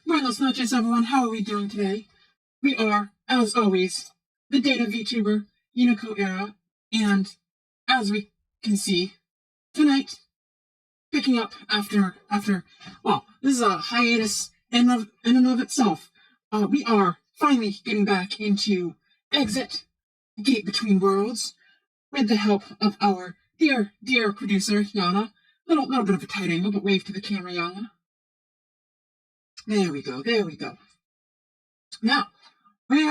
Buenos noches, everyone. How are we doing today? We are, as always, the Data VTuber, Unico Era, and as we can see, tonight, picking up after well, this is a hiatus in and of itself. We are finally getting back into Exit, Gate Between Worlds, with the help of our dear producer, Yana. Little bit of a tight angle, but wave to the camera, Yana. There we go. Now, we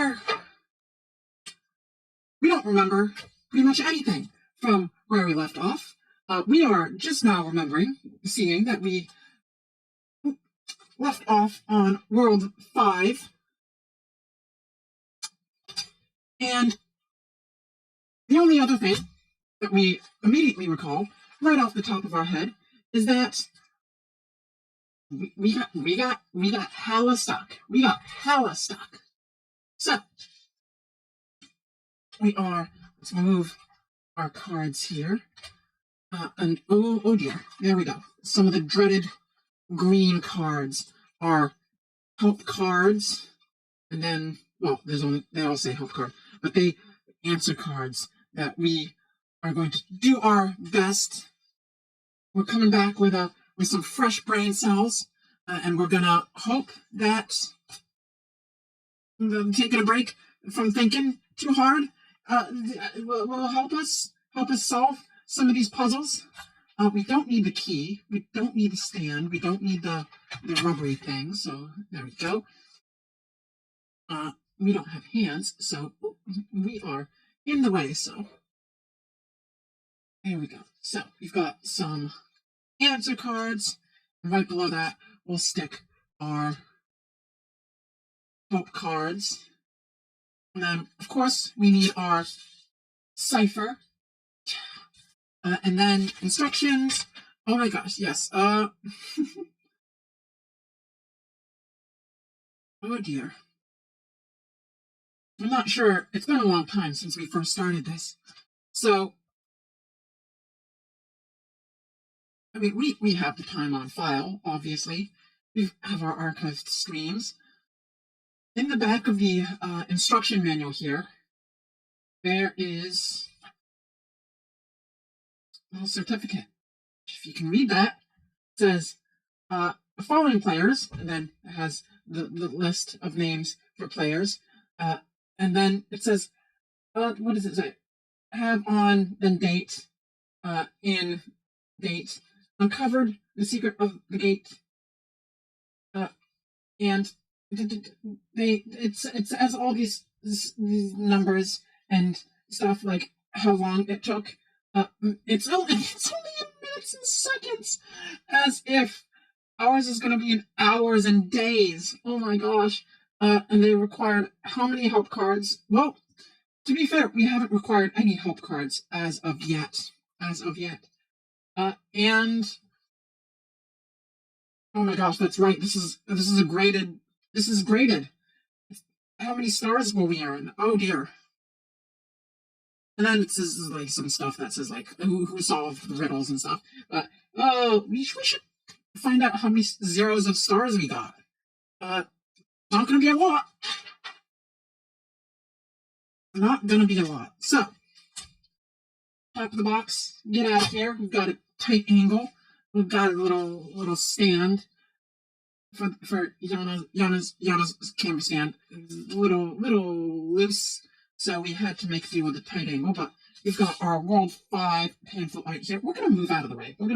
don't remember pretty much anything from where we left off. We are just now seeing that we left off on World 5. And the only other thing that we immediately recall, right off the top of our head, is that we got hella stuck. So let's move our cards here. And oh dear, there we go. Some of the dreaded green cards are help cards, and then, well, they all say help card, but they answer cards that we are going to do our best. We're coming back with some fresh brain cells, and we're gonna hope that taking a break from thinking too hard will help us solve some of these puzzles. We don't need the key. We don't need the stand. We don't need the rubbery thing. So there we go. We don't have hands, so we are in the way. So there we go. So we've got some answer cards. And right below that, we'll stick our help cards. And then, of course, we need our cipher. And then instructions. Oh my gosh, yes. Oh dear. I'm not sure. It's been a long time since we first started this. So, I mean, we have the time on file, obviously. We have our archived streams. In the back of the instruction manual here, there is a little certificate. If you can read that, it says, following players, and then it has the list of names for players, and then it says, what does it say? Have on, then date, in date, uncovered the secret of the gate, and it has all these numbers and stuff, like how long it took. It's only in minutes and seconds, as if ours is going to be in hours and days. Oh my gosh. And they required how many help cards? Well, to be fair, we haven't required any help cards as of yet. And oh my gosh, that's right. This is graded. How many stars will we earn? Oh dear. And then it says like some stuff that says like who solved the riddles and stuff. But we should find out how many zeros of stars we got. Not gonna be a lot. So, top of the box, get out of here. We've got a tight angle. We've got a little stand for Yana's camera stand. A little loose, so we had to make do with a tight angle. But we've got our World 5 pamphlet right here. We're gonna move out of the way. We're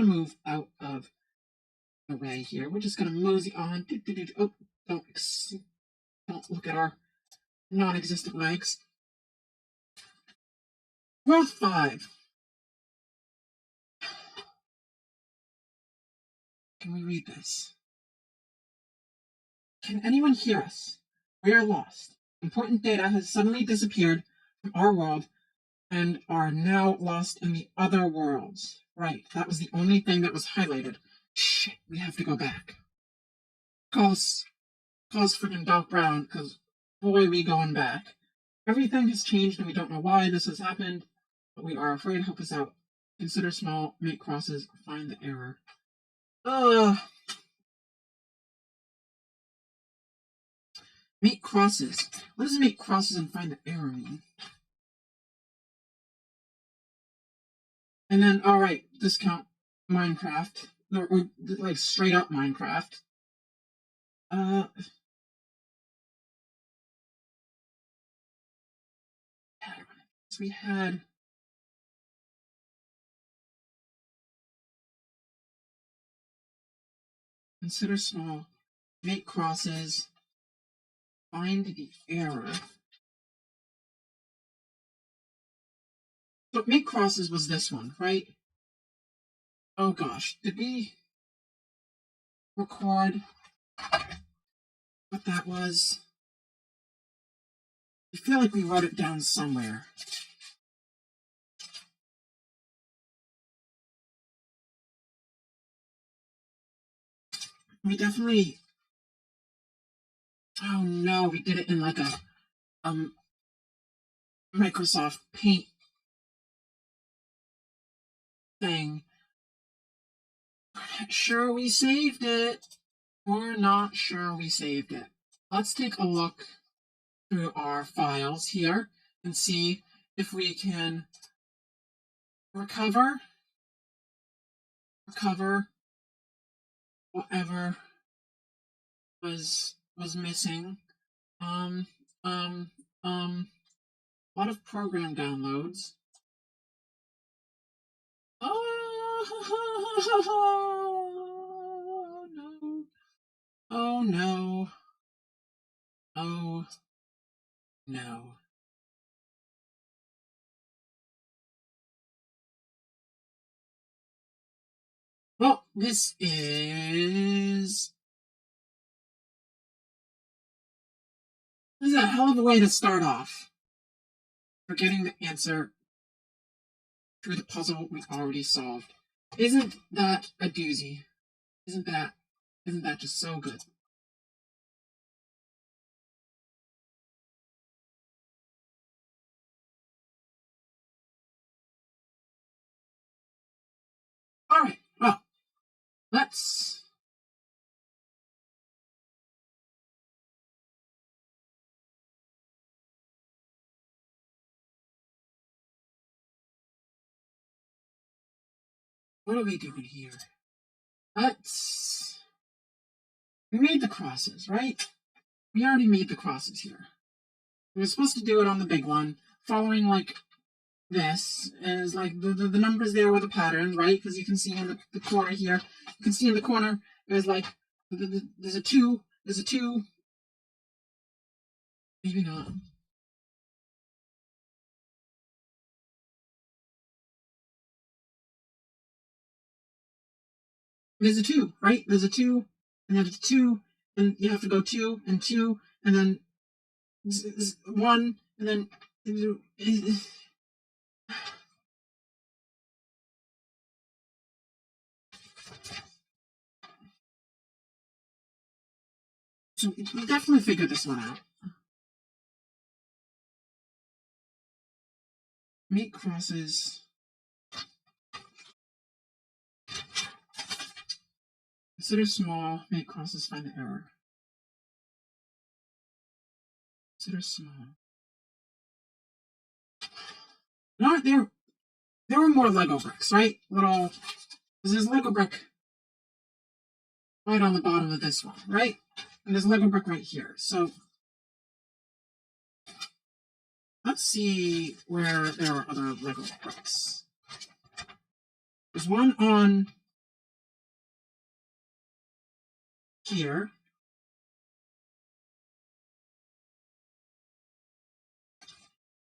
just gonna mosey on. Oh, don't look at our non-existent legs. World 5. Can we read this? Can anyone hear us? We are lost. Important data has suddenly disappeared from our world and are now lost in the other worlds. Right, that was the only thing that was highlighted. Shit, we have to go back. Calls freaking Doc Brown, because boy, we going back. Everything has changed and we don't know why this has happened, but we are afraid. Help us out. Consider small, make crosses, find the error. Make crosses. What does make crosses and find the error mean? And then, alright, discount Minecraft. Or like straight up Minecraft. We had consider small, make crosses, find the error. So make crosses was this one, right? Oh gosh, did we record what that was? I feel like we wrote it down somewhere. We definitely... Oh no, we did it in like a Microsoft Paint thing. Sure we saved it. We're not sure we saved it. Let's take a look through our files here and see if we can recover whatever was missing. A lot of program downloads. Oh no. Oh no. Oh no. Well, this is a hell of a way to start off. For getting the answer to the puzzle we already solved. Isn't that a doozy? Isn't that just so good? Alright, well, let's... What are we doing here? We made the crosses, right? We already made the crosses here. We were supposed to do it on the big one, following like this, is like the numbers there with the pattern, right? Because you can see in the corner here, you can see in the corner, there's like, there's a 2, maybe not. There's a 2, right? There's a 2, and there's a 2, and you have to go 2, and 2, and then 1, and then... So we definitely figured this one out. Make crosses. Consider small, make crosses, find the error. Consider small. No, there were more Lego bricks, right? Little... There's Lego brick right on the bottom of this one, right? And there's Lego brick right here. So let's see where there are other Lego bricks. There's one on here.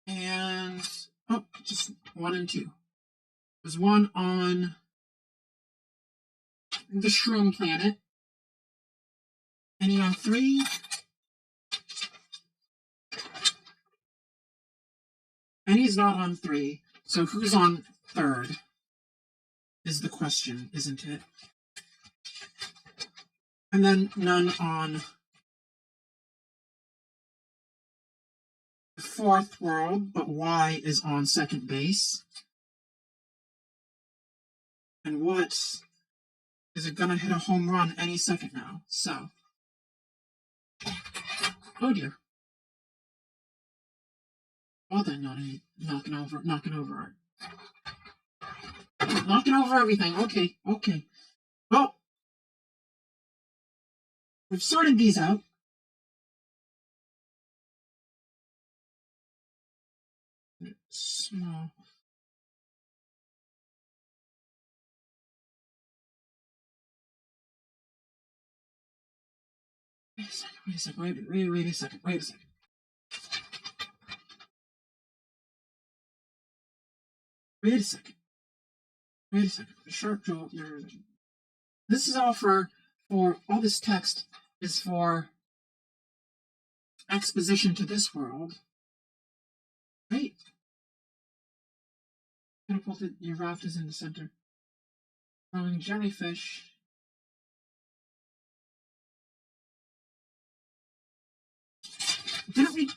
And, oh, just 1 and 2. There's one on the Shroom Planet. Any on 3? And he's not on 3. So who's on 3rd? Is the question, isn't it? And then none on the 4th world, but Y is on 2nd base. And what is it gonna hit a home run any second now? So, oh dear. Well then, knocking over everything. Okay. Well, we've sorted these out. Small. Wait a second. Wait a second. Sharp jaw. This is all for all this text is for exposition to this world. Right? Catapulted, your raft is in the center. Throwing jellyfish. Didn't we?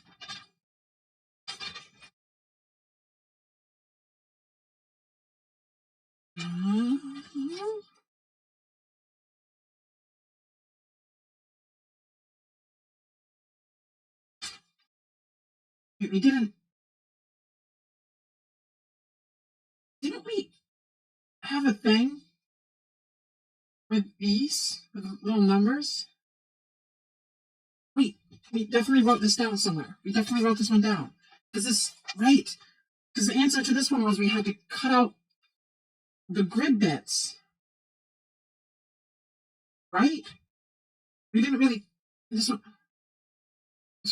We didn't. Didn't we have a thing with these, with little numbers? Wait, we definitely wrote this down somewhere. We definitely wrote this one down. Because the answer to this one was we had to cut out the grid bits. Right? We didn't really. This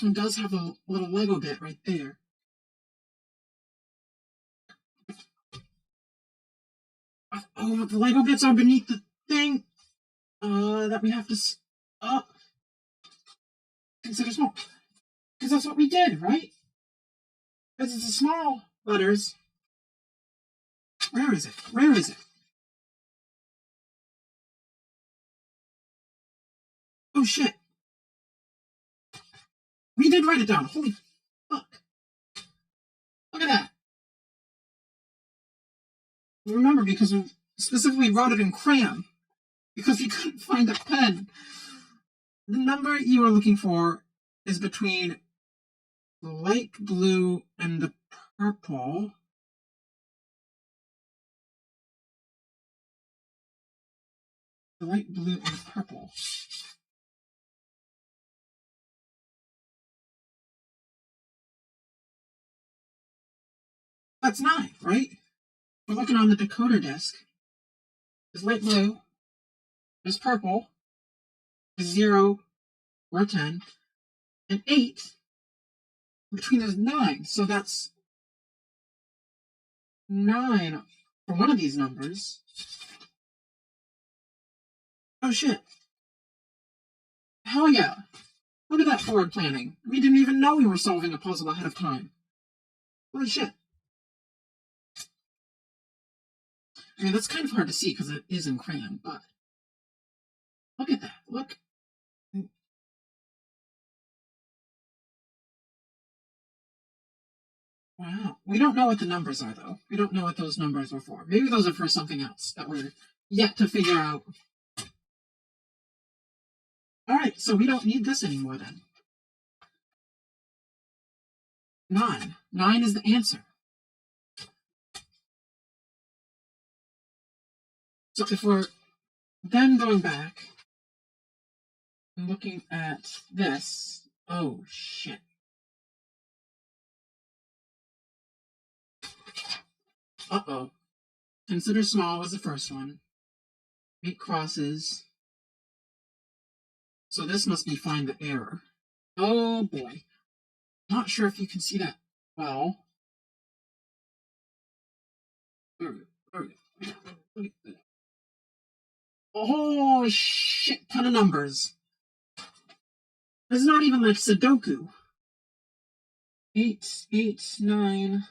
one does have a little Lego bit right there. Oh, the Lego bits are beneath the thing. That we have to. Consider small. Because that's what we did, right? Because it's the small letters. Where is it? Oh shit. We did write it down. Holy fuck. Look at that. Remember, because we specifically wrote it in crayon. Because we couldn't find a pen. The number you are looking for is between the light blue and the purple. The light blue and the purple. That's 9, right? We're looking on the decoder disc. There's light blue. There's purple. There's 0 or 10. And 8. Between those 9. So that's 9 for one of these numbers. Oh shit. Hell yeah. Look at that forward planning. We didn't even know we were solving a puzzle ahead of time. Holy shit. I mean, that's kind of hard to see because it is in crayon, but look at that. Look. Wow. We don't know what the numbers are, though. We don't know what those numbers were for. Maybe those are for something else that we're yet to figure out. All right, so we don't need this anymore, then. 9. 9 is the answer. So if we're then going back and looking at this, oh shit. Uh-oh. Consider small was the first one. 8 crosses. So this must be find the error. Oh boy. Not sure if you can see that well. Oh shit, ton of numbers. It's not even like Sudoku. 8, 8, 9,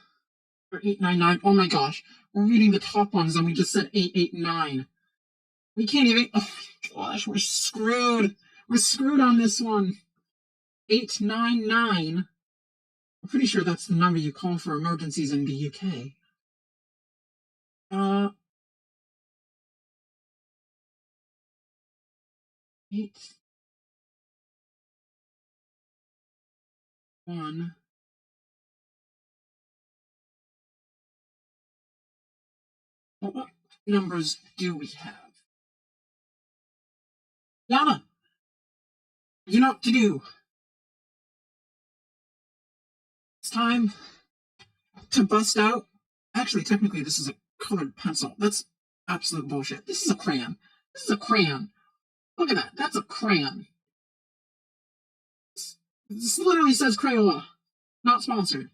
or 8, 9, 9. Oh my gosh. We're reading the top ones and we just said 8, 8, 9. We can't even. Oh my gosh, we're screwed. We're screwed on this one. 8, 9, 9. I'm pretty sure that's the number you call for emergencies in the UK. 8, 1. Well, what numbers do we have? Yana, you know what to do. It's time to bust out. Actually, technically, this is a colored pencil. That's absolute bullshit. This is a crayon. This is a crayon. Look at that. That's a crayon. This literally says Crayola. Not sponsored.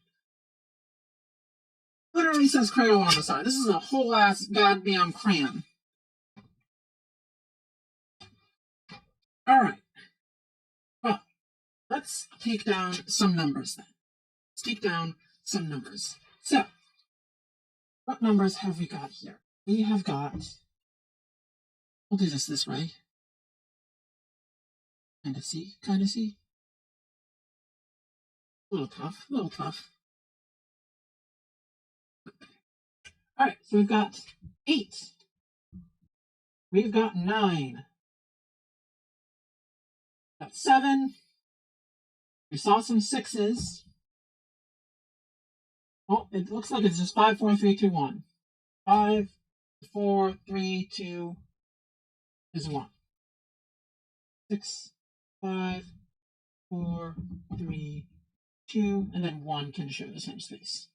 Literally says Crayola on the side. This is a whole ass goddamn crayon. Alright. Well, let's take down some numbers then. Let's take down some numbers. So, what numbers have we got here? We have got. We'll do this way. Kind of see. A little tough. Alright, so we've got 8. We've got 9. Got 7. We saw some 6s. Oh, it looks like it's just 5, 4, 3, 2, 1. 5, 4, 3, 2 is 1. 6, 5, 4, 3, 2, and then 1 can share the same space.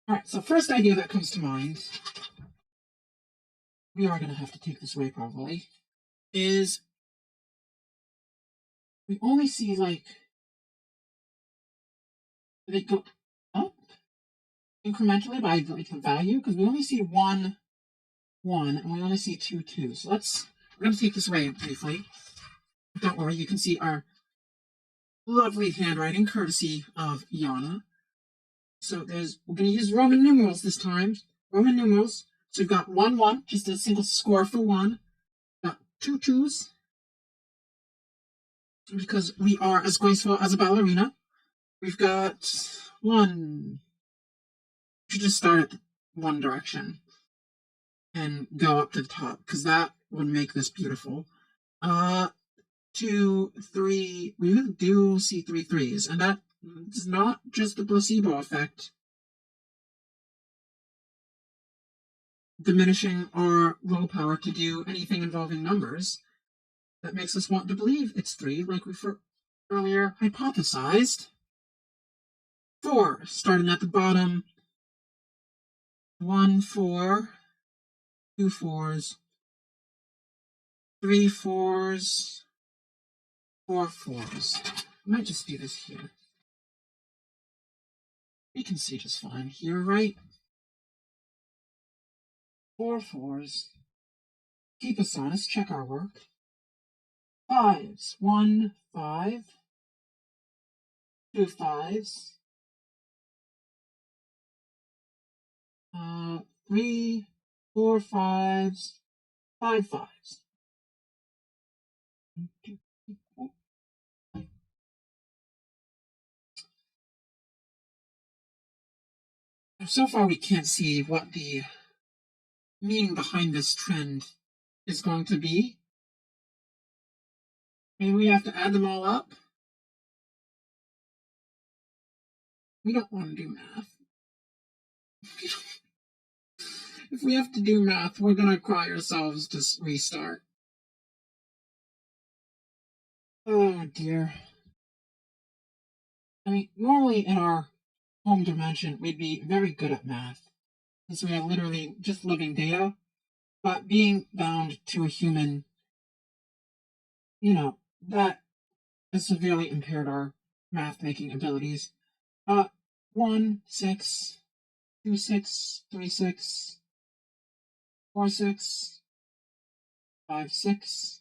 Alright, so first idea that comes to mind, we are going to have to take this away probably, is we only see like, they go up incrementally by like the value, because we only see 1, 1, and we only see 2, 2. So we're going to take this away briefly. Don't worry, you can see our lovely handwriting courtesy of Yana. So we're going to use Roman numerals this time. Roman numerals. So we've got 1, 1, just a single score for 1. Got 2 2s, because we are as graceful as a ballerina. We've got 1. We should just start at one direction and go up to the top, because that would make this beautiful. 2, 3. We do see 3 3s, and that is not just the placebo effect diminishing our willpower to do anything involving numbers. That makes us want to believe it's 3, like we earlier hypothesized. 4, starting at the bottom. 1 4, 2 4s, 3 4s, 4 4s. I might just do this here. We can see just fine here, right? 4 4s. Keep us honest, check our work. 5s. 1 5, 2 5s. 3 4 5s, 5 5s. So far, we can't see what the meaning behind this trend is going to be. Maybe we have to add them all up. We don't want to do math. If we have to do math, we're going to cry ourselves to restart. Oh, dear. I mean, normally in our home dimension, we'd be very good at math, since we are literally just living data. But being bound to a human, that has severely impaired our math-making abilities. 1 6, 2 6, 3 6, 4 6, 5 6. Is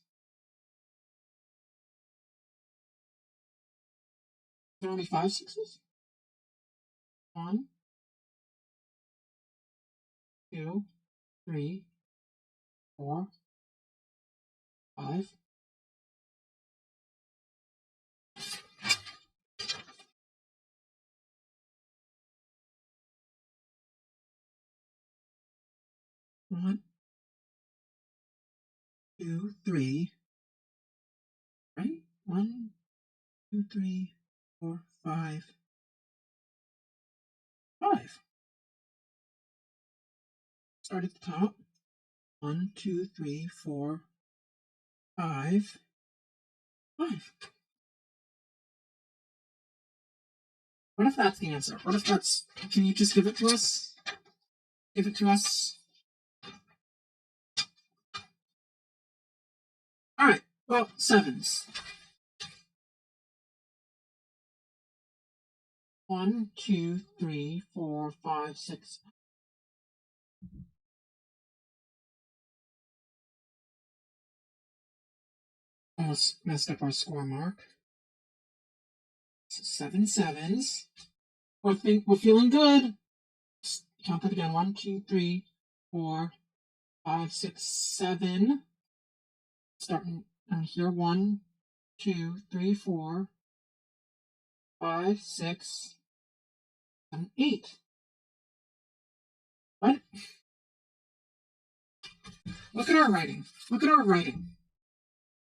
there only 5 6s? 1, 2, 3, 4, 5. One, 2, 3, right? 1, 2, 3, 4, 5, 5. Start at the top. 1, 2, 3, 4, 5, 5. What if that's the answer? What if that's... Can you just give it to us? Give it to us. All right. Well, 7s. 1, 2, 3, 4, 5, 6. Almost messed up our score mark. So 7 sevens. We're feeling good. Just count that again. 1, 2, 3, 4, 5, 6, 7. Starting down here. 1, 2, 3, 4, 5, 6, 7, 8. What? Look at our writing. Look at our writing.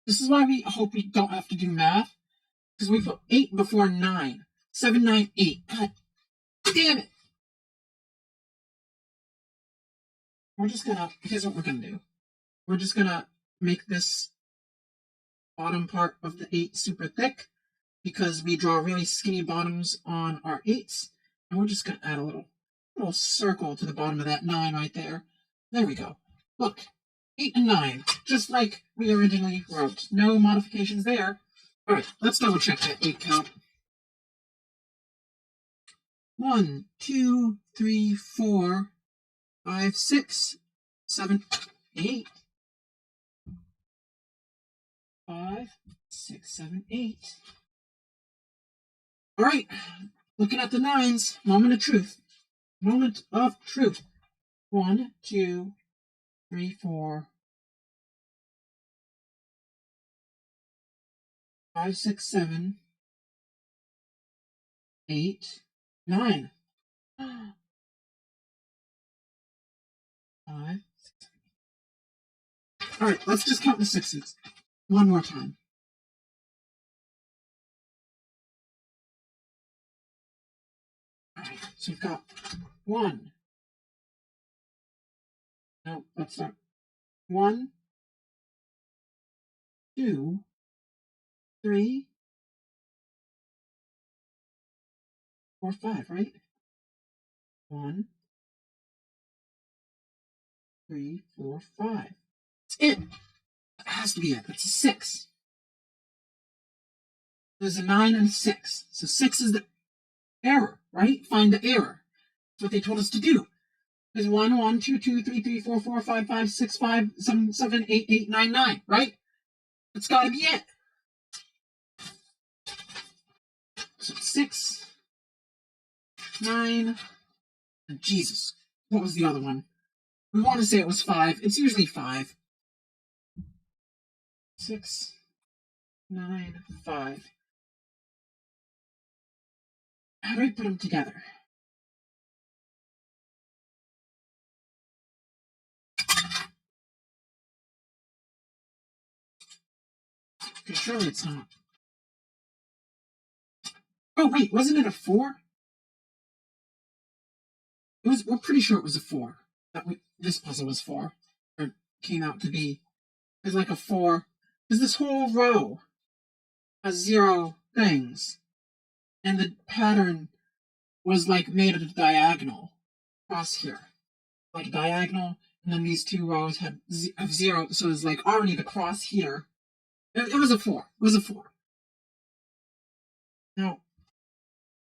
This is why we hope we don't have to do math. Because we put 8 before 9. 7, 9, 8. God damn it. We're just gonna, here's what we're gonna do. We're just gonna make this bottom part of the 8 super thick because we draw really skinny bottoms on our 8s. And we're just gonna add a little circle to the bottom of that 9 right there. There we go. Look, 8 and 9, just like we originally wrote. No modifications there. All right, let's double check that 8 count. 1, 2, 3, 4, 5, 6, 7, 8. 5, 6, 7, 8. All right, looking at the 9s. Moment of truth. Moment of truth. 1, 2, 3, 4, 5, 6, 7, 8, 9. 5, 6. All right, let's just count the 6s one more time. All right, so we've got 1. No, that's not. 1, 2, 3, 4, 5, right? 1, 3, 4, 5. That's it. That has to be it. That's a 6. There's a 9 and a 6. So 6 is the error, right? Find the error. That's what they told us to do. There's 1, 1, 2, 2, 3, 3, 4, 4, 5, 5, 6, 5, 7, 7, 8, 8, 9, 9, right? That's got to be it. So 6, 9, and Jesus. What was the other one? We want to say it was 5. It's usually 5. 6, 9, 5. How do we put them together? Okay, surely it's not. Oh, wait, wasn't it a 4? We're pretty sure it was a 4. This puzzle was 4. Or came out to be. It was like a 4. Because this whole row has 0 things. And the pattern was like made of diagonal across here. Like diagonal, and then these 2 rows have 0. So it's like already the cross here. It was a 4. It was a 4. Now,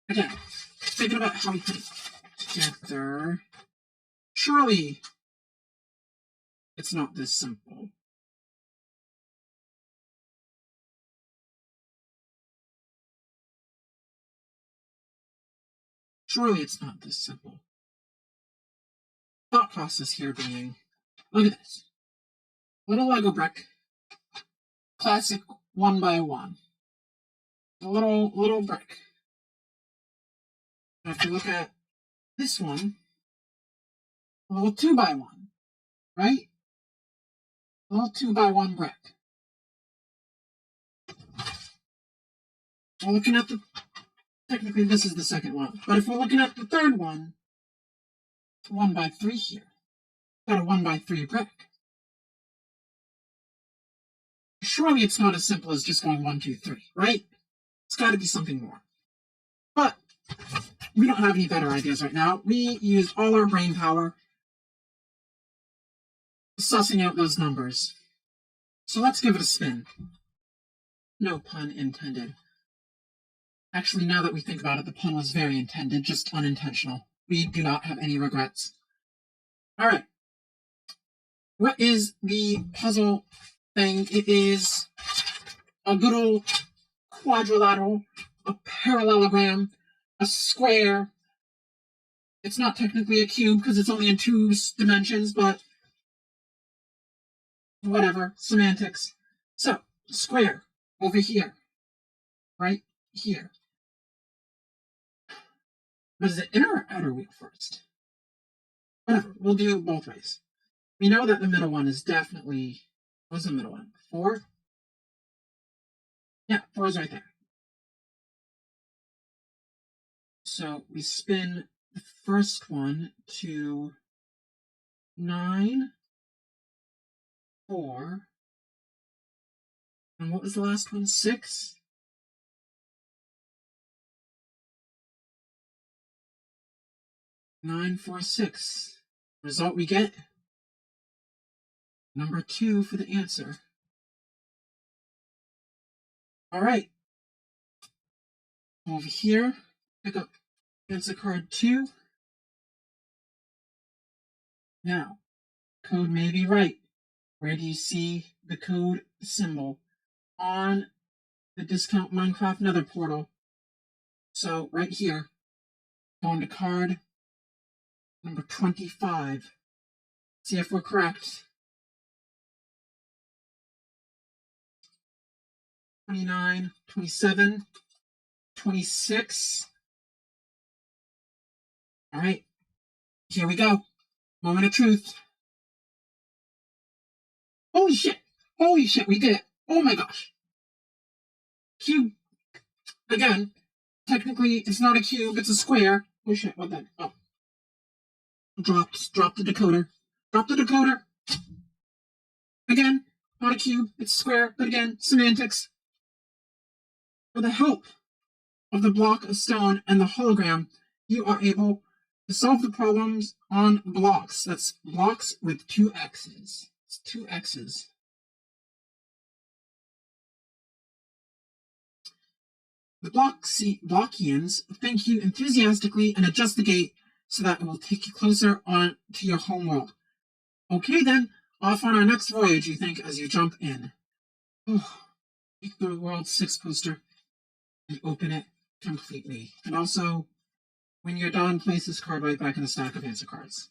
again, thinking about how we put it together, surely it's not this simple. Surely it's not this simple. Thought process here being, look at this. Little Lego brick, classic 1x1. A little brick. I have to look at this one, a little 2x1, right? All 2x1 brick. We're looking at the, technically this is the second one, but if we're looking at the third one, 1x3 here. Got a 1x3 brick. Surely it's not as simple as just going 1, 2, 3, right? It's got to be something more. But we don't have any better ideas right now. We used all our brain power sussing out those numbers. So let's give it a spin. No pun intended. Actually, now that we think about it, the pun was very intended, just unintentional. We do not have any regrets. All right. What is the puzzle thing? It is a good old quadrilateral, a parallelogram, a square. It's not technically a cube because it's only in 2 dimensions, but whatever, semantics. So, square, over here, right here. But is it inner or outer wheel first? Whatever, we'll do both ways. We know that the middle one is definitely, what's the middle one? 4? Yeah, 4 is right there. So we spin the first one to 9, 4, and what was the last one? 6? 9, 4, 6. Result we get number 2 for the answer. All right. Over here, pick up answer card 2. Now, code may be right. Where do you see the code symbol? On the Discount Minecraft Nether portal. So, right here, going to card number 25. See if we're correct. 29, 27, 26. All right, here we go. Moment of truth. Holy shit! Holy shit, we did it! Oh my gosh! Cube. Again, technically it's not a cube, it's a square. Oh shit, what the? Oh. Drop the decoder. Drop the decoder! Again, not a cube, it's a square, but again, semantics. With the help of the block of stone and the hologram, you are able to solve the problems on blocks. That's blocks with 2 X's. It's 2 X's. The Blockians thank you enthusiastically and adjust the gate so that it will take you closer on to your home world. Okay then, off on our next voyage, you think, as you jump in. Oh, take the World 6 poster and open it completely. And also, when you're done, place this card right back in the stack of answer cards.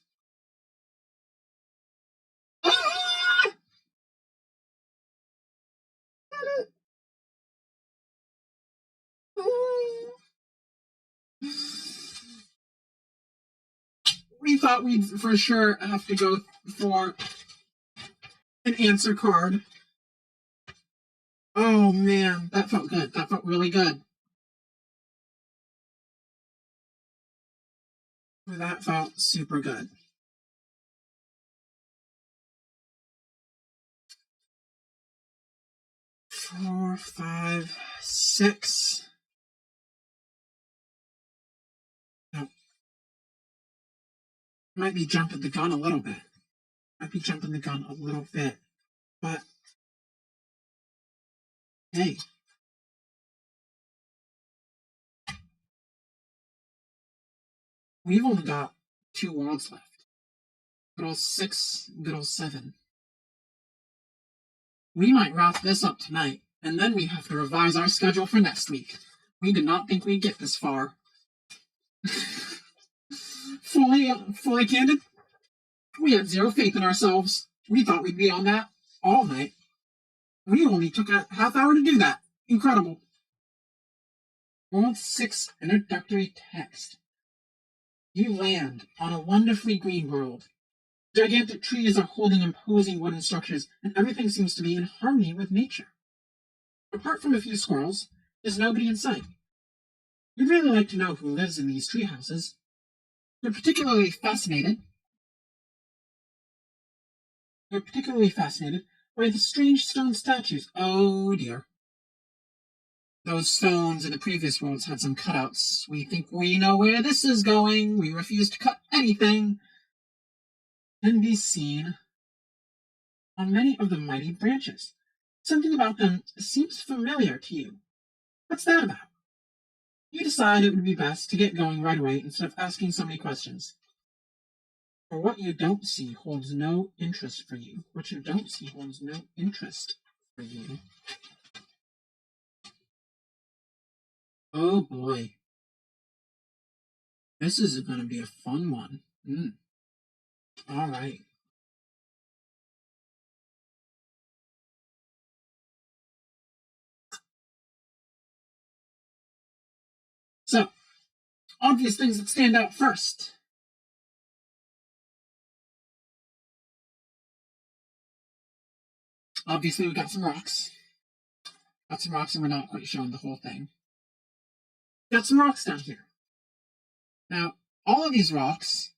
We thought we'd for sure have to go for an answer card. Oh man, that felt good. That felt really good. That felt super good. Four, 5, 6. No. Might be jumping the gun a little bit. But hey. We've only got 2 worlds left. Good old 6, good old 7. We might wrap this up tonight, and then we have to revise our schedule for next week. We did not think we'd get this far. fully candid, we had 0 faith in ourselves. We thought we'd be on that all night. We only took a half hour to do that. Incredible. World 6 introductory text. You land on a wonderfully green world. Gigantic trees are holding imposing wooden structures, and everything seems to be in harmony with nature. Apart from a few squirrels, there's nobody in sight. You'd really like to know who lives in these tree houses. You're particularly fascinated. You're particularly fascinated by the strange stone statues. Oh dear. Those stones in the previous worlds had some cutouts. We think we know where this is going. We refuse to cut anything. Can be seen on many of the mighty branches. Something about them seems familiar to you. What's that about? You decide it would be best to get going right away instead of asking so many questions. For what you don't see holds no interest for you. What you don't see holds no interest for you. Oh boy. This is going to be a fun one. All right. So, obvious things that stand out first. Obviously, we got some rocks. Got some rocks, and we're not quite showing the whole thing. Got some rocks down here. Now, all of these rocks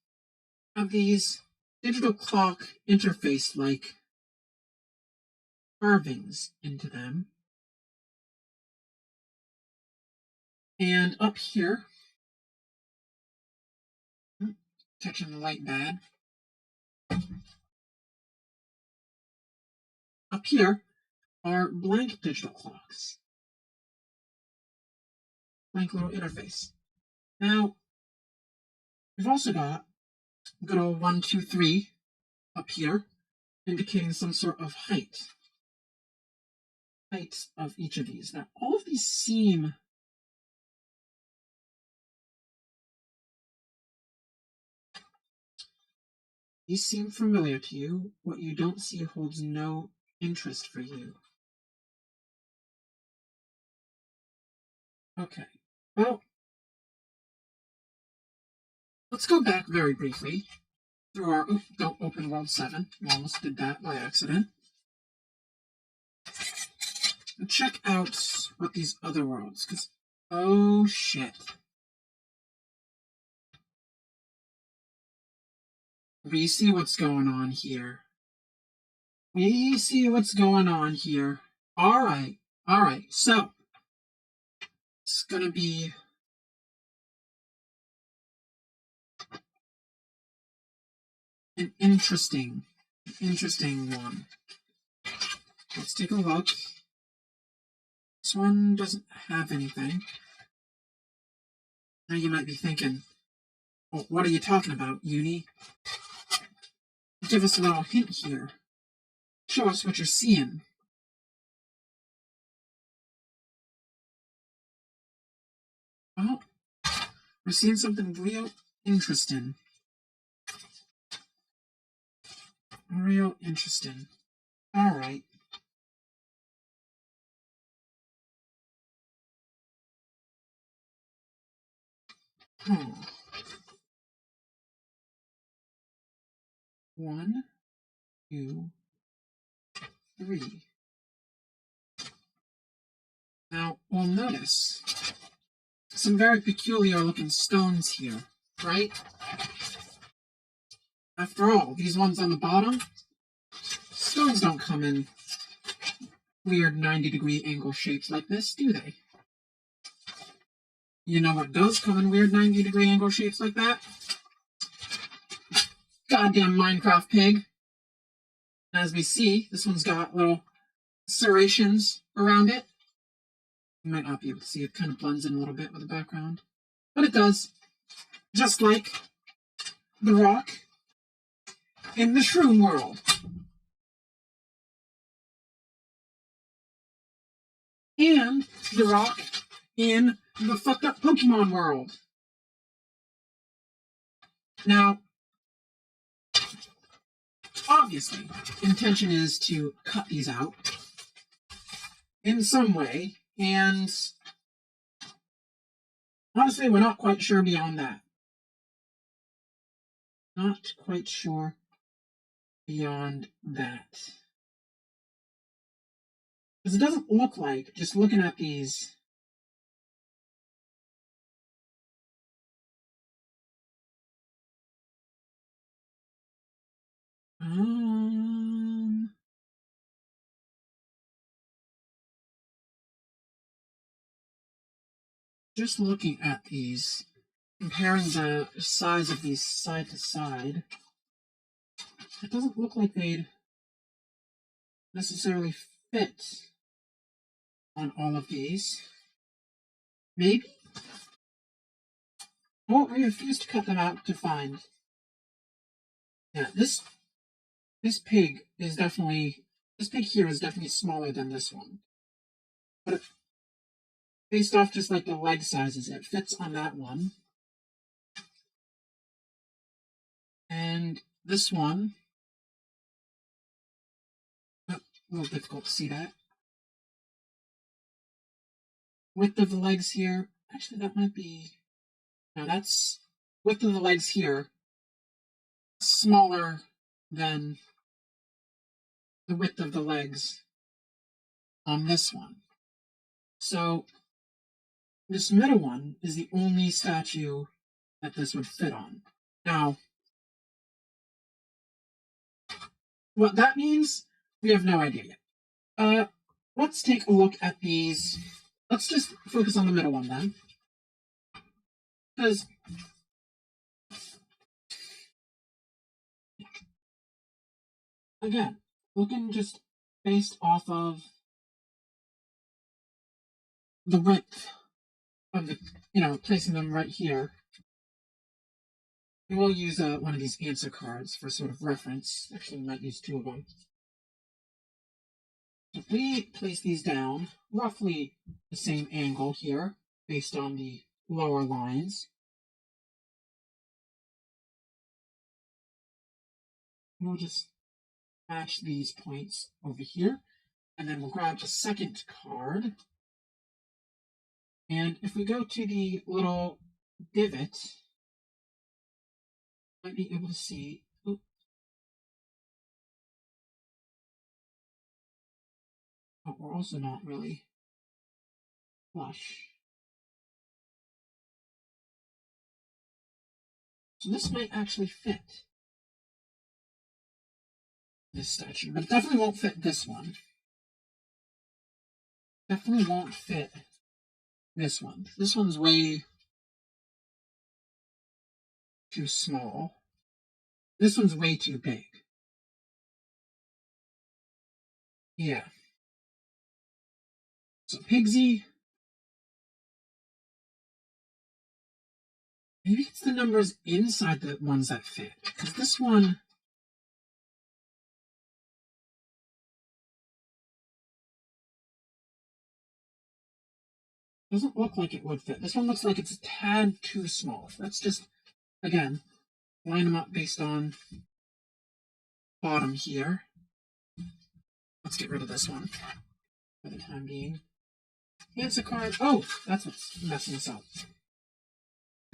have these digital clock interface-like carvings into them. And up here, touching the light bad. Up here are blank digital clocks. Blank little interface. Now, we've also got good old 1, 2, 3 up here, indicating some sort of height. Height of each of these. Now, all of these seem familiar to you. What you don't see holds no interest for you. Okay. Well, let's go back very briefly through our Don't Open World 7. We almost did that by accident. And check out what these other worlds, because, oh shit. We see what's going on here. We see what's going on here. Alright, so, it's gonna be an interesting one. Let's take a look. This one doesn't have anything. Now you might be thinking, well, what are you talking about, Uni? Give us a little hint here. Show us what you're seeing. Oh, we're seeing something real interesting. Real interesting. Alright. One, 2, 3. Now, we'll notice some very peculiar looking stones here, right? After all, these ones on the bottom, stones don't come in weird 90-degree angle shapes like this, do they? You know what does come in weird 90-degree angle shapes like that? Goddamn Minecraft pig. As we see, this one's got little serrations around it. You might not be able to see it, kind of blends in a little bit with the background. But it does. Just like the rock in the Shroom world. And the rock in the fucked up Pokemon world. Now, obviously, intention is to cut these out in some way, and honestly, we're not quite sure beyond that. Not quite sure beyond that. Because it doesn't look like, just looking at these, just looking at these, comparing the size of these side to side, it doesn't look like they'd necessarily fit on all of these. Maybe? Well, I refuse to cut them out to find. Yeah, this pig is definitely, this pig here is definitely smaller than this one. But based off just like the leg sizes, it fits on that one. And this one, oh, a little difficult to see that. Width of the legs here, actually that might be, no, that's, width of the legs here, smaller than the width of the legs on this one. So this middle one is the only statue that this would fit on. Now, what that means, we have no idea yet. Let's take a look at these. Let's just focus on the middle one then. Because again, looking just based off of the width of the, placing them right here. And we'll use one of these answer cards for sort of reference. Actually, we might use two of them. If we place these down, roughly the same angle here, based on the lower lines. We'll just match these points over here. And then we'll grab a second card. And if we go to the little divot, you might be able to see. But we're also not really flush. So this might actually fit this statue, but it definitely won't fit this one. Definitely won't fit this one. This one's way too small. This one's way too big. Yeah. So Pigsy. Maybe it's the numbers inside the ones that fit. Because this one. Doesn't look like it would fit. This one looks like it's a tad too small. Let's just, again, line them up based on bottom here. Let's get rid of this one for the time being. Answer card. Oh, that's what's messing us up.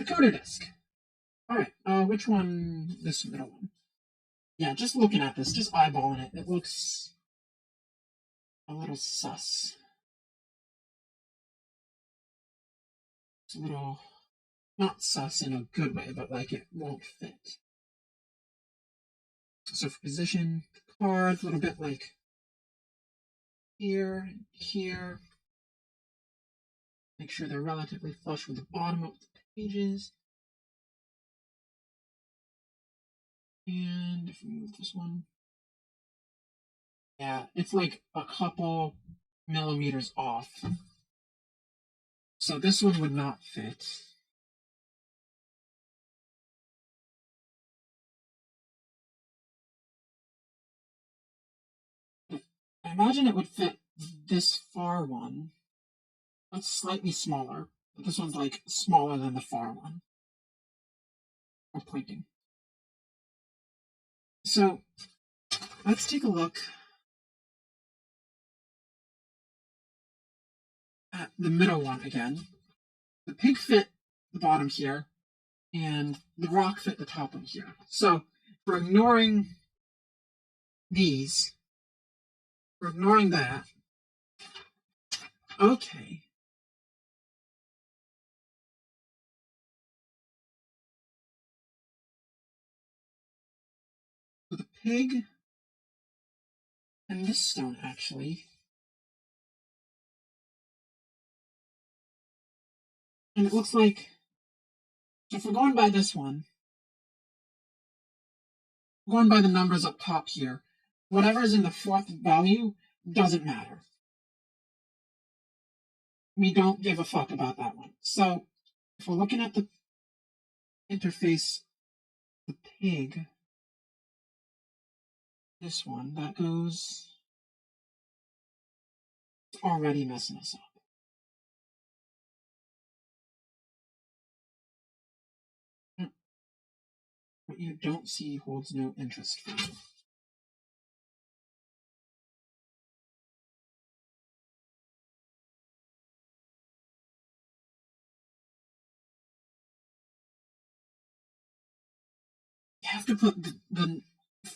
Decoder disc. Alright, which one? This middle one. Yeah, just looking at this, just eyeballing it, it looks a little sus. It's a little, not sus in a good way, but like it won't fit. So for position, cards, a little bit like here, here. Make sure they're relatively flush with the bottom of the pages. And if we move this one, yeah, it's like a couple millimeters off. So this one would not fit. I imagine it would fit this far one. That's slightly smaller, but this one's like smaller than the far one. I'm pointing. So let's take a look at the middle one again. The pig fit the bottom here, and the rock fit the top one here. So we're ignoring these. We're ignoring that. Okay. So the pig and this stone, actually. And it looks like, if we're going by this one, going by the numbers up top here, whatever is in the fourth value doesn't matter. We don't give a fuck about that one. So, if we're looking at the interface, the pig, this one, that goes already messing us up. What you don't see holds no interest for you. You have to put the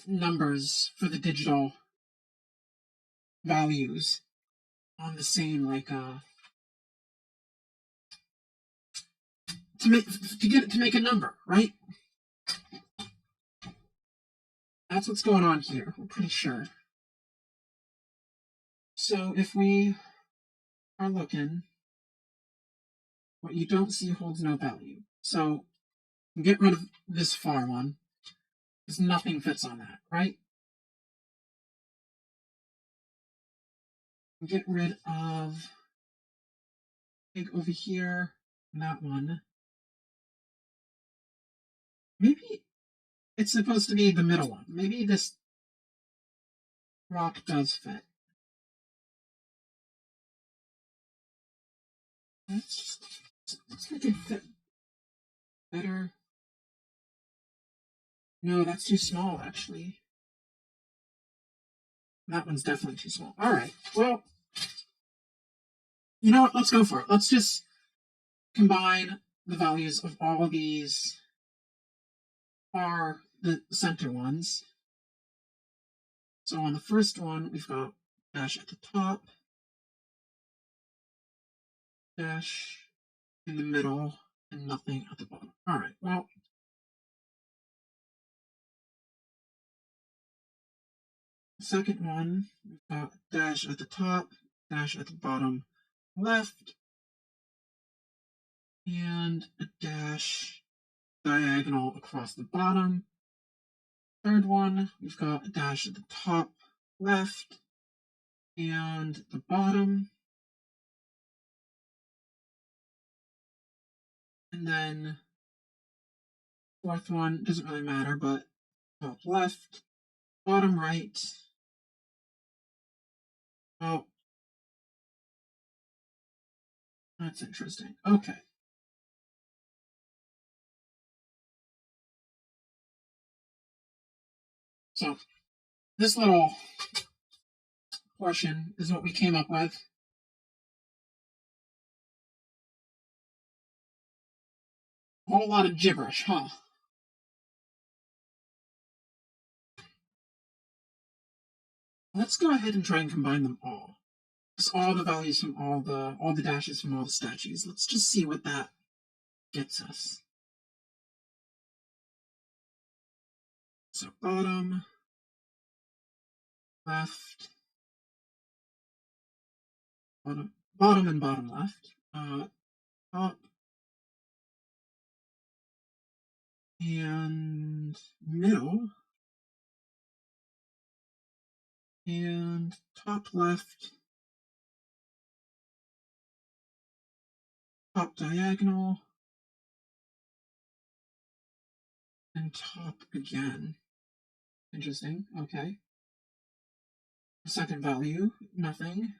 numbers for the digital values on the same, like, to make a number, right? That's what's going on here, I'm pretty sure. So if we are looking, what you don't see holds no value. So get rid of this far one, because nothing fits on that, right? Get rid of pig over here, and that one. Maybe it's supposed to be the middle one. Maybe this rock does fit. Let's make it fit better. No, that's too small, actually. That one's definitely too small. All right, well, you know what? Let's go for it. Let's just combine the values of all of these are the center ones. So on the first one, we've got dash at the top, dash in the middle, and nothing at the bottom. All right, well, the second one, we've got dash at the top, dash at the bottom left, and a dash diagonal across the bottom. Third one, we've got a dash at the top left and the bottom. And then fourth one, doesn't really matter, but top left, bottom right. Oh, that's interesting. Okay. So this little portion is what we came up with. A whole lot of gibberish, huh? Let's go ahead and try and combine them all. Just all the values from all the dashes from all the statues. Let's just see what that gets us. So bottom, left, bottom and bottom left, top, and middle, and top left, top diagonal, and top again. Interesting, okay. Second value, nothing.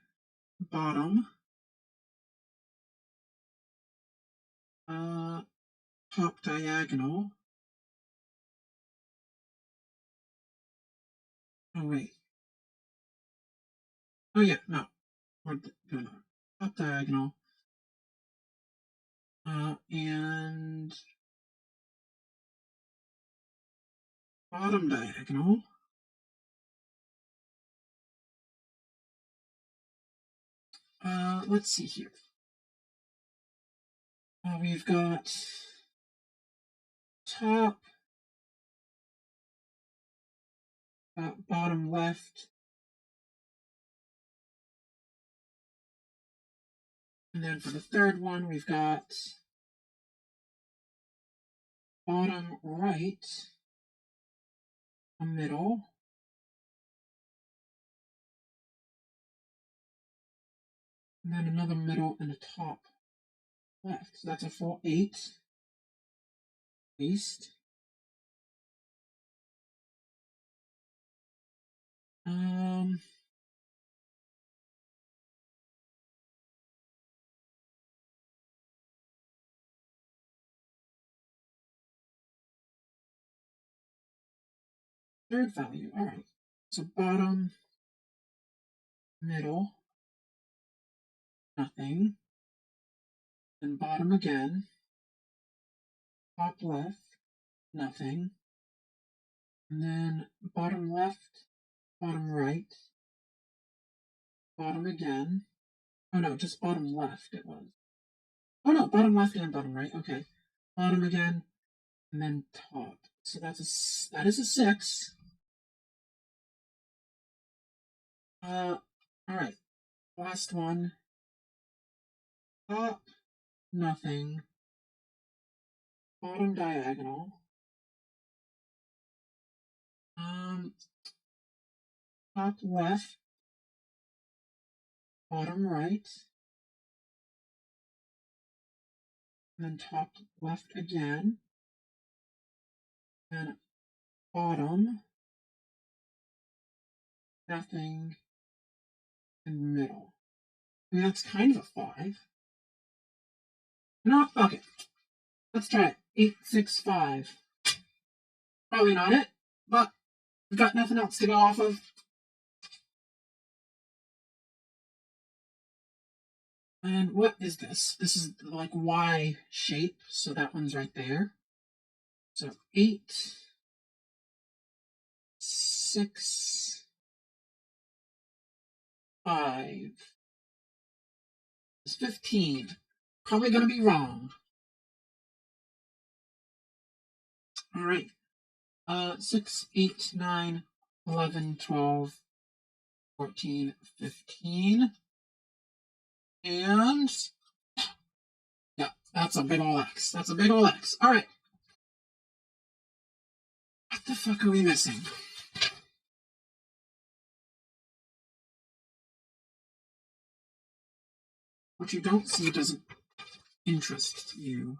Bottom, top diagonal. Oh, wait. Oh, yeah, no. We're doing that. Top diagonal. And bottom diagonal. Let's see here. We've got top, bottom left, and then for the third one, we've got bottom right, a middle, and then another middle and a top left. So that's a full 8. Paste. Third value. All right. So bottom, middle, nothing. Then bottom again. Top left, nothing. And then bottom left, bottom right, bottom again. Oh no, just bottom left it was. Oh no, bottom left and bottom right. Okay. Bottom again, and then top. So that is a 6. All right. Last one. Top, nothing. Bottom diagonal. Top left, bottom right, and then top left again, and bottom, nothing, and middle. I mean, that's kind of a 5. No, okay. Let's try it. 8, 6, 5. Probably not it, but we've got nothing else to go off of. And what is this? This is like Y shape, so that one's right there. So 8, 6, 5. It's 15. Probably going to be wrong. All right. 6, 8, 9, 11, 12, 14, 15. And yeah, that's a big ol' X. That's a big ol' X. All right. What the fuck are we missing? What you don't see doesn't interest you.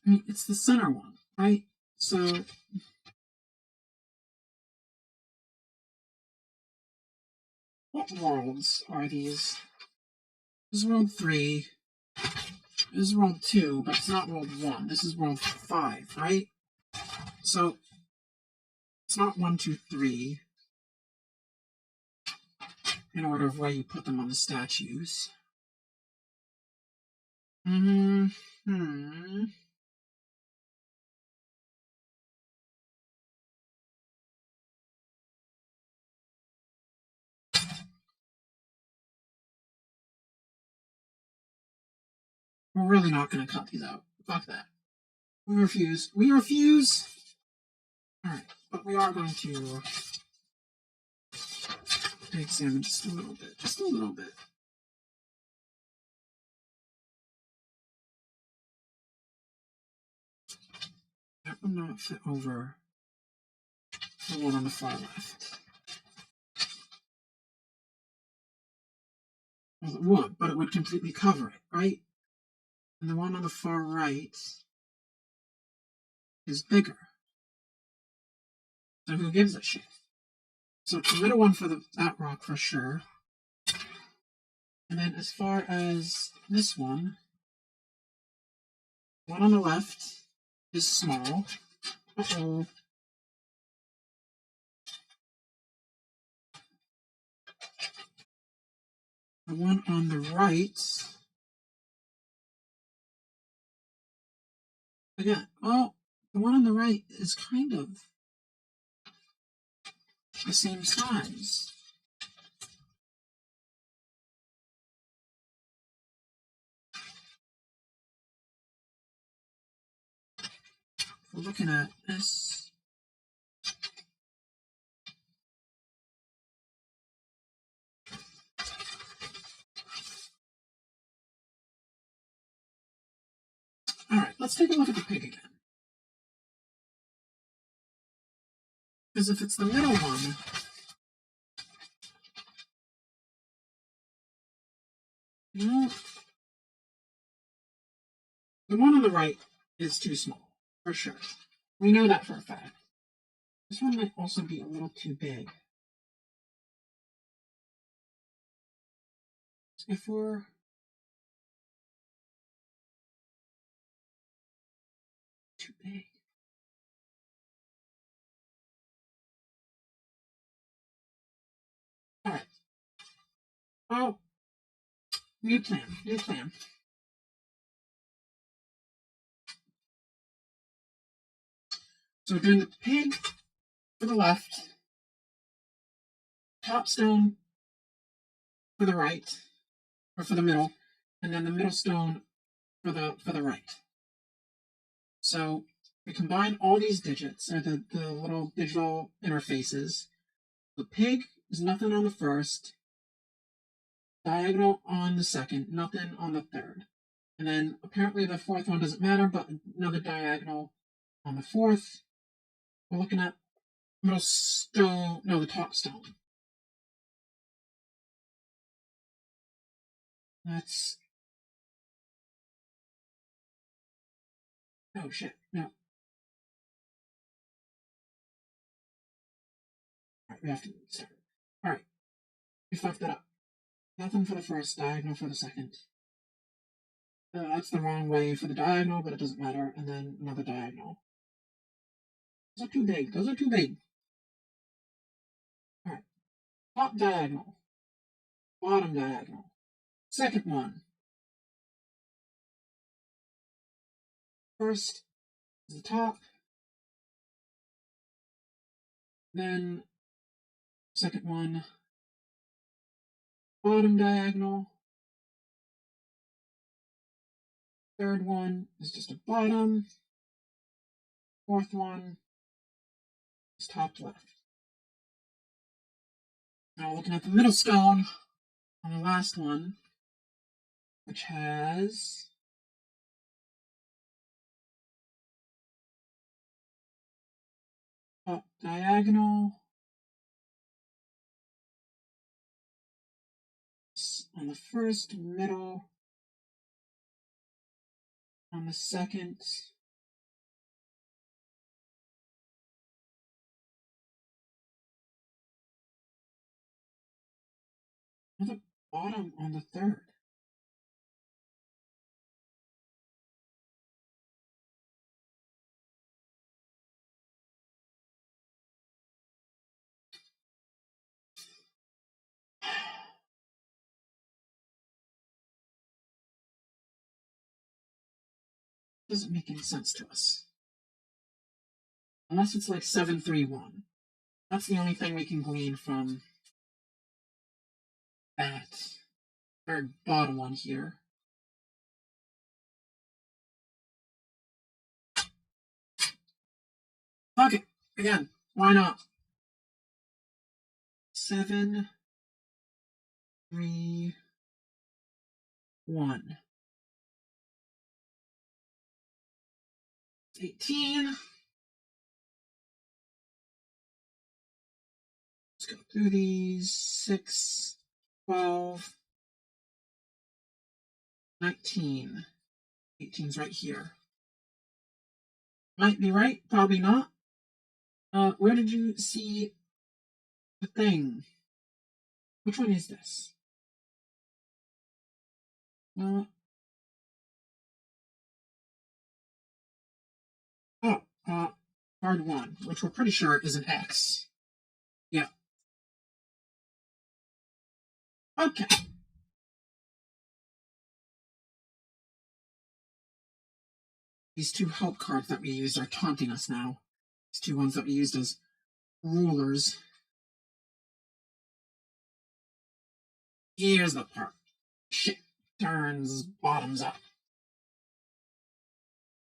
I mean, it's the center one, right? So what worlds are these? This is world 3. This is world 2, but it's not world 1. This is world 5, right? So it's not 1, 2, 3 in order of where you put them on the statues. Hmm. We're really not going to cut these out. Fuck that. We refuse. We refuse. Alright, but we are going to examine just a little bit. Just a little bit. That would not fit over the one on the far left. Well, it would, but it would completely cover it, right? And the one on the far right is bigger. So who gives a shit? So it's the middle one for that rock for sure. And then as far as this one on the left is small. Uh-oh. The one on the right, again, well, the one on the right is kind of the same size. We're looking at this. All right, let's take a look at the pig again. Because if it's the middle one, no, the one on the right is too small, for sure. We know that for a fact. This one might also be a little too big. Before too big. All right. Oh, new plan, new plan. So we're doing the pig for the left, top stone for the right, or for the middle, and then the middle stone for the right. So we combine all these digits, or the little digital interfaces. The pig is nothing on the first, diagonal on the second, nothing on the third. And then apparently the fourth one doesn't matter, but another diagonal on the fourth. We're looking at middle stone, no, the top stone. That's, oh shit, no. All right, we have to start. All right, we fucked that up. Nothing for the first, diagonal for the second. That's the wrong way for the diagonal, but it doesn't matter. And then another diagonal. Those are too big. Those are too big. All right. Top diagonal. Bottom diagonal. Second one. First is the top. Then second one. Bottom diagonal. Third one is just a bottom. Fourth one is top to left. Now looking at the middle stone on the last one, which has up diagonal on the first, middle on the second, another bottom on the third. Doesn't make any sense to us. Unless it's like 731. That's the only thing we can glean from that third bottom one here. Fuck it. Again, why not? 7, 3, 1. 18. Let's go through these. 6, 12, 19. 18's right here. Might be right, probably not. Where did you see the thing? Which one is this? Card 1, which we're pretty sure is an X. Yeah. Okay. These two help cards that we used are taunting us now. These two ones that we used as rulers. Here's the part. Shit turns bottoms up.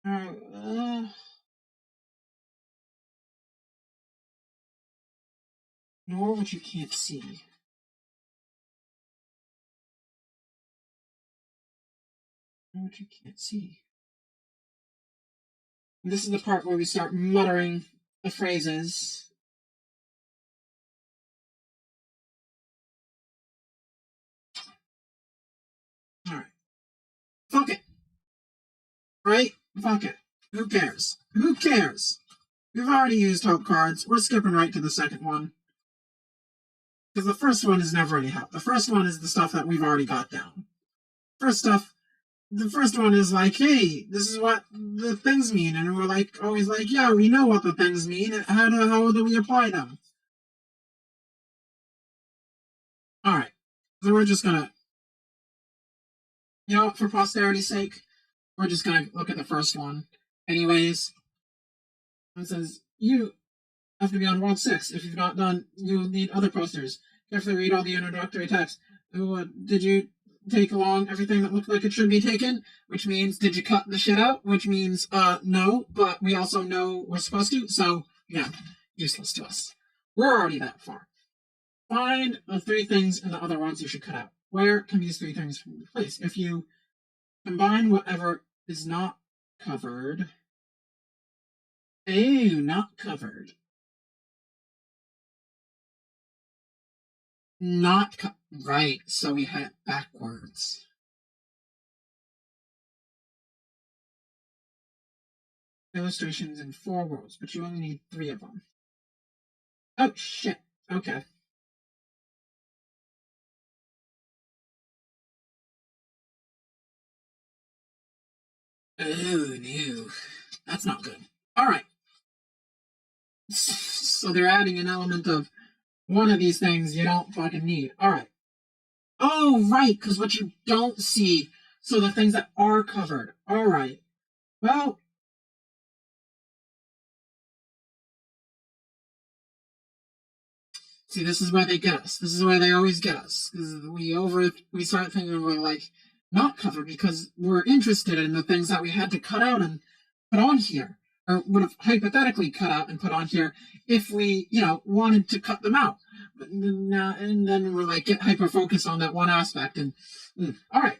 Know what you can't see. Know what you can't see. And this is the part where we start muttering the phrases. Alright. Fuck it. Right? Fuck it. Who cares? Who cares? We've already used hope cards. We're skipping right to the second one. Because the first one is never any help. The first one is the stuff that we've already got down. The first one is like, hey, this is what the things mean. And we're like, always like, yeah, we know what the things mean. How do we apply them? Alright. So we're just gonna, for posterity's sake, we're just gonna look at the first one. Anyways, it says, you have to be on World 6. If you've not done, you'll need other posters. Carefully read all the introductory text. Did you take along everything that looked like it should be taken? Which means, did you cut the shit out? Which means, no, but we also know we're supposed to, so, yeah, useless to us. We're already that far. Find the 3 things and the other ones you should cut out. Where can these 3 things be placed? If you combine whatever is not covered... Ew, not covered. Right, so we had it backwards. Illustrations in 4 worlds, but you only need 3 of them. Oh, shit. Okay. Oh, no. That's not good. Alright. So they're adding an element of one of these things you don't fucking need. Alright. Oh, right, because what you don't see. So the things that are covered. Alright. Well, see, this is where they get us. This is where they always get us. Because we start thinking we're like not covered because we're interested in the things that we had to cut out and put on here, or would have hypothetically cut out and put on here if we, wanted to cut them out. And then we're like get hyper focused on that one aspect. And all right,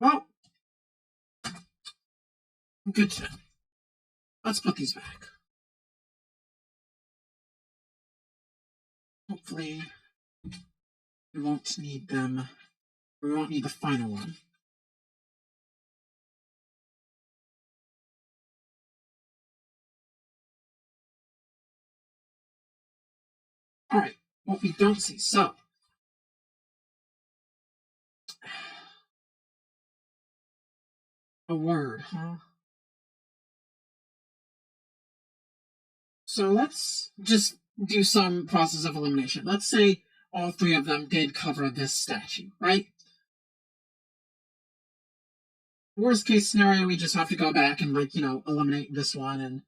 well, good to know. Let's put these back. Hopefully, we won't need them. We won't need the final one. All right, what we don't see. So, a word, huh? So let's just do some process of elimination. Let's say all 3 of them did cover this statue, right? Worst case scenario, we just have to go back and eliminate this one and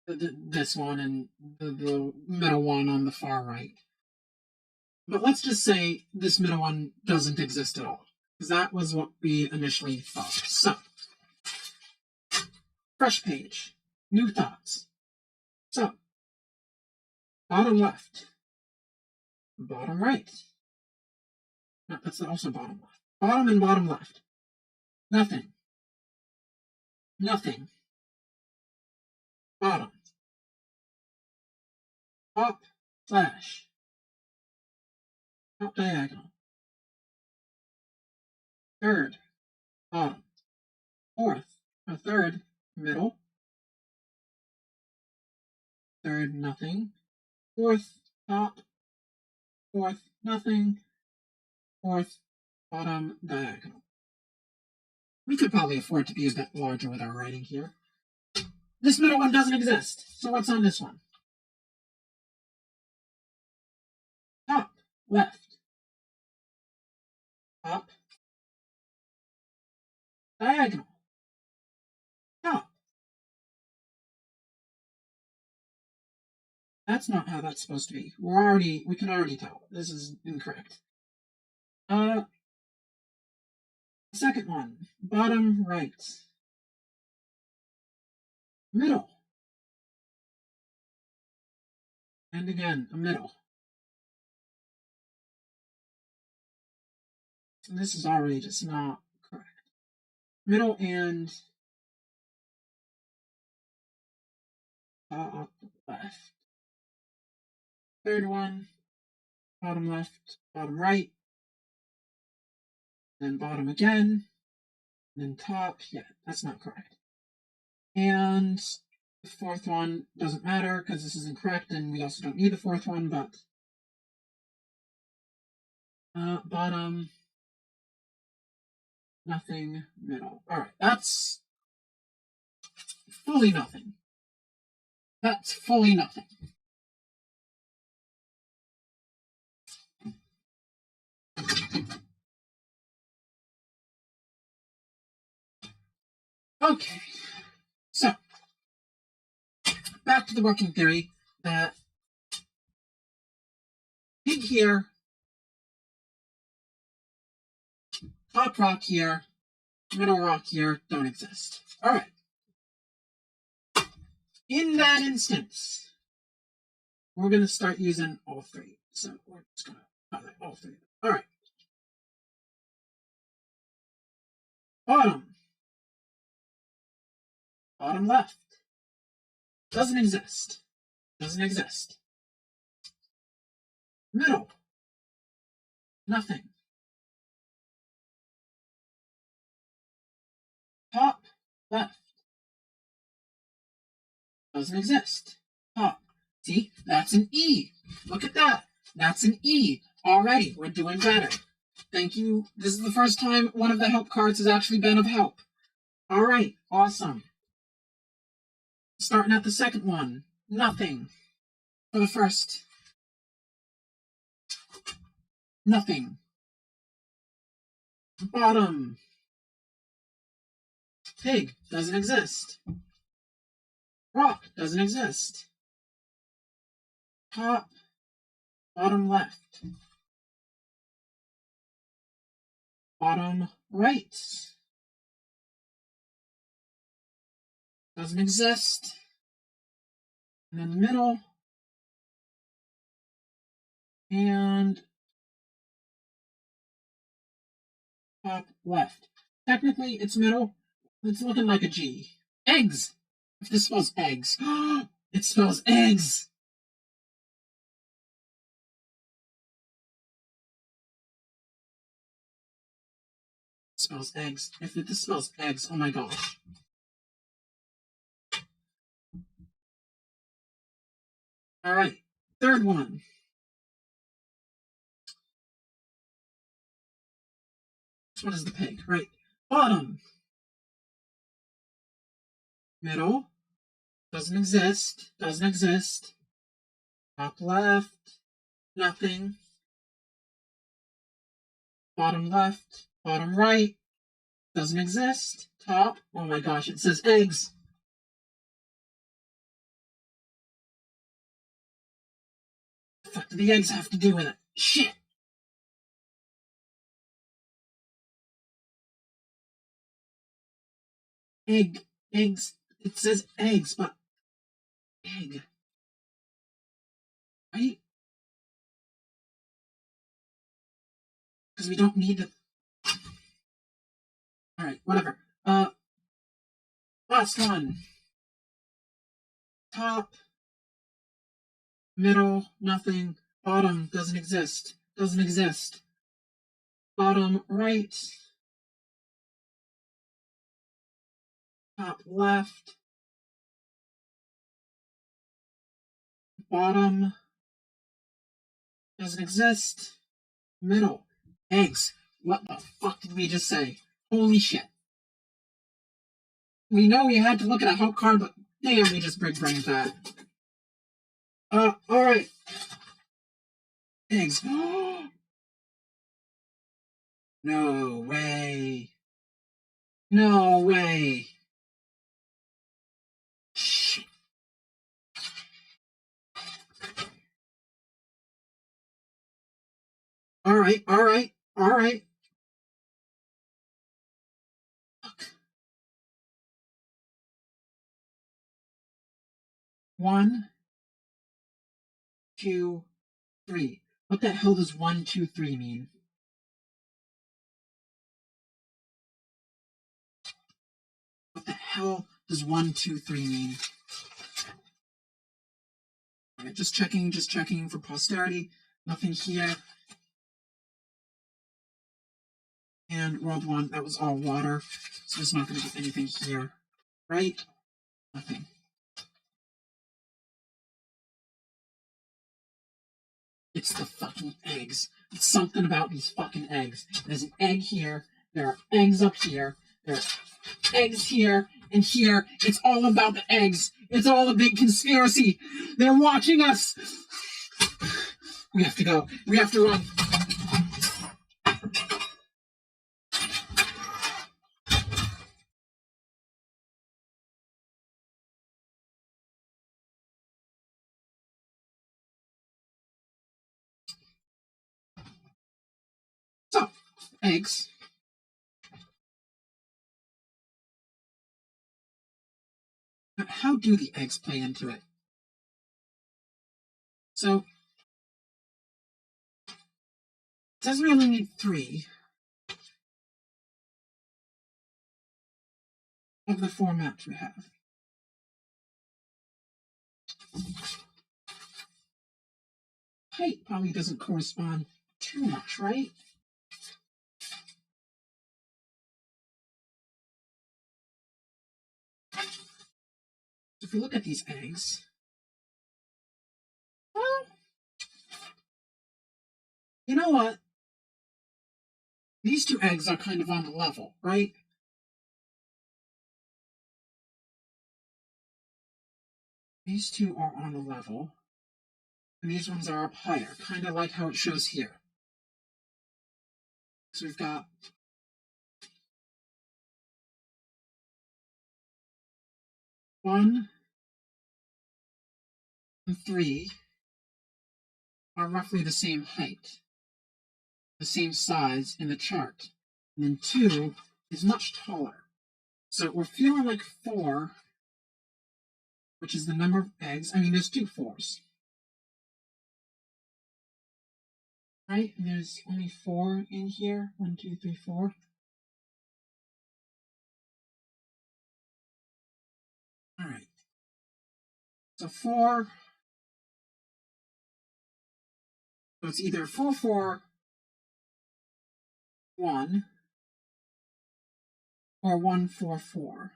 this one and the middle one on the far right. But let's just say this middle one doesn't exist at all, because that was what we initially thought. So, fresh page, new thoughts. So, bottom left, bottom right. No, that's also bottom left. Bottom and bottom left. Nothing. Nothing. Bottom. Top slash. Top diagonal. Third. Bottom. Fourth. A third. Middle. Third. Nothing. Fourth. Top. Fourth. Nothing. Fourth. Bottom diagonal. We could probably afford to be a bit larger with our writing here. This middle one doesn't exist. So what's on this one? Top. Left. Top. Diagonal. Top. That's not how that's supposed to be. We can already tell. This is incorrect. Uh, second one, bottom right. Middle. And again, a middle. And this is already just not correct. Middle and left. Third one, bottom left, bottom right, then bottom again, then top. Yeah, that's not correct. And the fourth one doesn't matter because this is incorrect, and we also don't need the fourth one, but bottom, nothing, middle. All right, that's fully nothing. That's fully nothing. Okay, so back to the working theory that big here, top rock here, middle rock here don't exist. All right. In that instance, we're going to start using all three. So we're just going to highlight all three. All right. Bottom. Bottom left. Doesn't exist. Doesn't exist. Middle. Nothing. Top left. Doesn't exist. Top. See, that's an E. Look at that. That's an E. Already, we're doing better. Thank you. This is the first time one of the help cards has actually been of help. All right, awesome. Starting at the second one. Nothing. For the first. Nothing. Bottom. Pig. Doesn't exist. Rock. Doesn't exist. Top. Bottom left. Bottom right. Doesn't exist. And then middle. And top left. Technically, it's middle. It's looking like a G. Eggs. If this spells eggs. It spells eggs. It spells eggs. If this spells eggs, oh my gosh. All right. Third one. What is the pig? Right. Bottom. Middle. Doesn't exist. Doesn't exist. Top left. Nothing. Bottom left. Bottom right. Doesn't exist. Top. Oh my gosh, it says eggs. What the fuck do the eggs have to do with it? Shit. Egg. Eggs. It says eggs, but egg. Right? Because we don't need the. Alright, whatever. Last one. Top. Middle. Nothing. Bottom. Doesn't exist. Doesn't exist. Bottom right. Top left. Bottom. Doesn't exist. Middle. Eggs. What the fuck did we just say? Holy shit. We know we had to look at a help card, but damn, we just big brained that. Alright. Eggs. No way. No way. Shit. Alright. All right. Look. 1, 2, 3. What the hell does 1, 2, 3 mean? What the hell does 1, 2, 3 mean? All right, just checking for posterity. Nothing here. And world 1, that was all water. So there's not going to be anything here. Right? Nothing. It's the fucking eggs. It's something about these fucking eggs. There's an egg here. There are eggs up here. There are eggs here and here. It's all about the eggs. It's all a big conspiracy. They're watching us. We have to go. We have to run. So, eggs. But how do the eggs play into it? So, it says we only need 3 of the 4 maps we have. Height probably doesn't correspond too much, right? If you look at these eggs, well, you know what? These 2 eggs are kind of on the level, right? These 2 are on the level, and these ones are up higher, kind of like how it shows here. So we've got 1 and 3 are roughly the same height, the same size in the chart. And then 2 is much taller. So we're feeling like 4, which is the number of eggs. I mean, there's 2 4s. Right? And there's only 4 in here. 1, 2, 3, 4. All right. So 4. So it's either 4, 4, 1, or 1, 4, 4.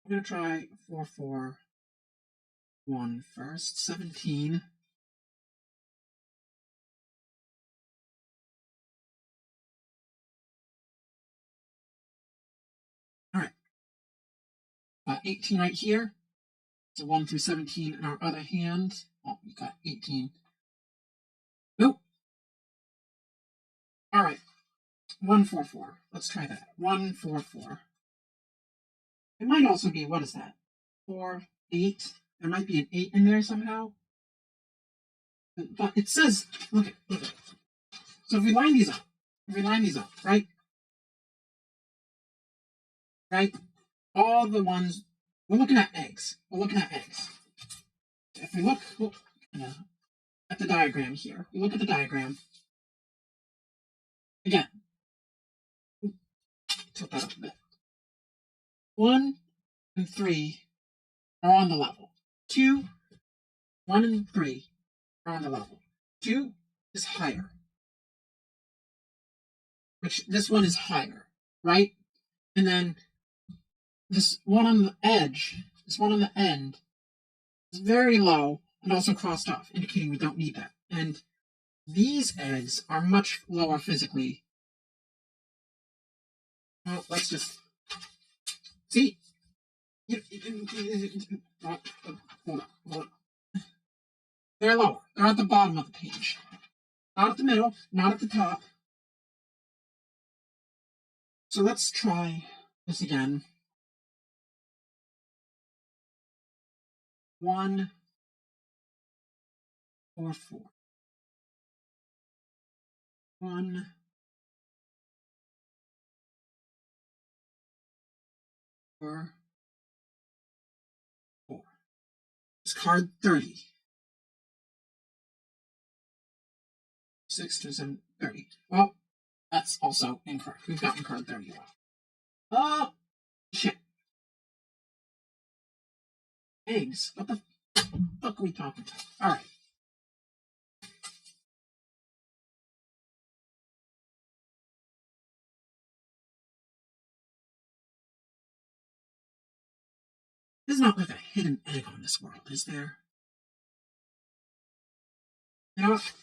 I'm going to try 4, 4, 1 first. 17. All right. 18 right here. So 1 through 17 in our other hand. Oh, we got 18. Nope. All right. 1, 4, 4. Let's try that. 1, 4, 4. It might also be, what is that? 4, 8. There might be an 8 in there somehow. But it says, look at. So if we line these up, right? Right? All the ones, we're looking at eggs. If we look at the diagram here, we look at the diagram. Again, tilt that up a bit. 1 and 3 are on the level. 2, 1 and 3 are on the level. 2 is higher. Which this one is higher, right? And then this one on the edge, this one on the end, is very low and also crossed off, indicating we don't need that. And these eggs are much lower physically. Well, let's just see. Hold on. They're lower. They're at the bottom of the page. Not at the middle, not at the top. So let's try this again. 1, 4, 4. 1, 4, 4. It's card 30. 6, 2, 7, 30. Well, that's also incorrect. We've gotten card 30 wrong. Oh, shit. Eggs. What the fuck are we talking about? Alright. There's not like a hidden egg on this world, is there? You know what?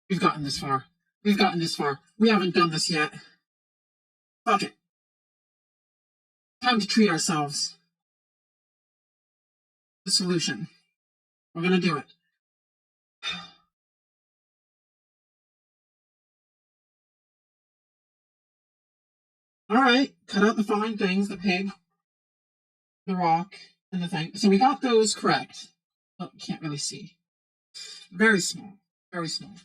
We've gotten this far. We've gotten this far. We haven't done this yet. Fuck it. Time to treat ourselves. The solution. We're gonna do it. Alright, cut out the following things: the pig, the rock, and the thing. So we got those correct. Oh, can't really see. Very small. Very small.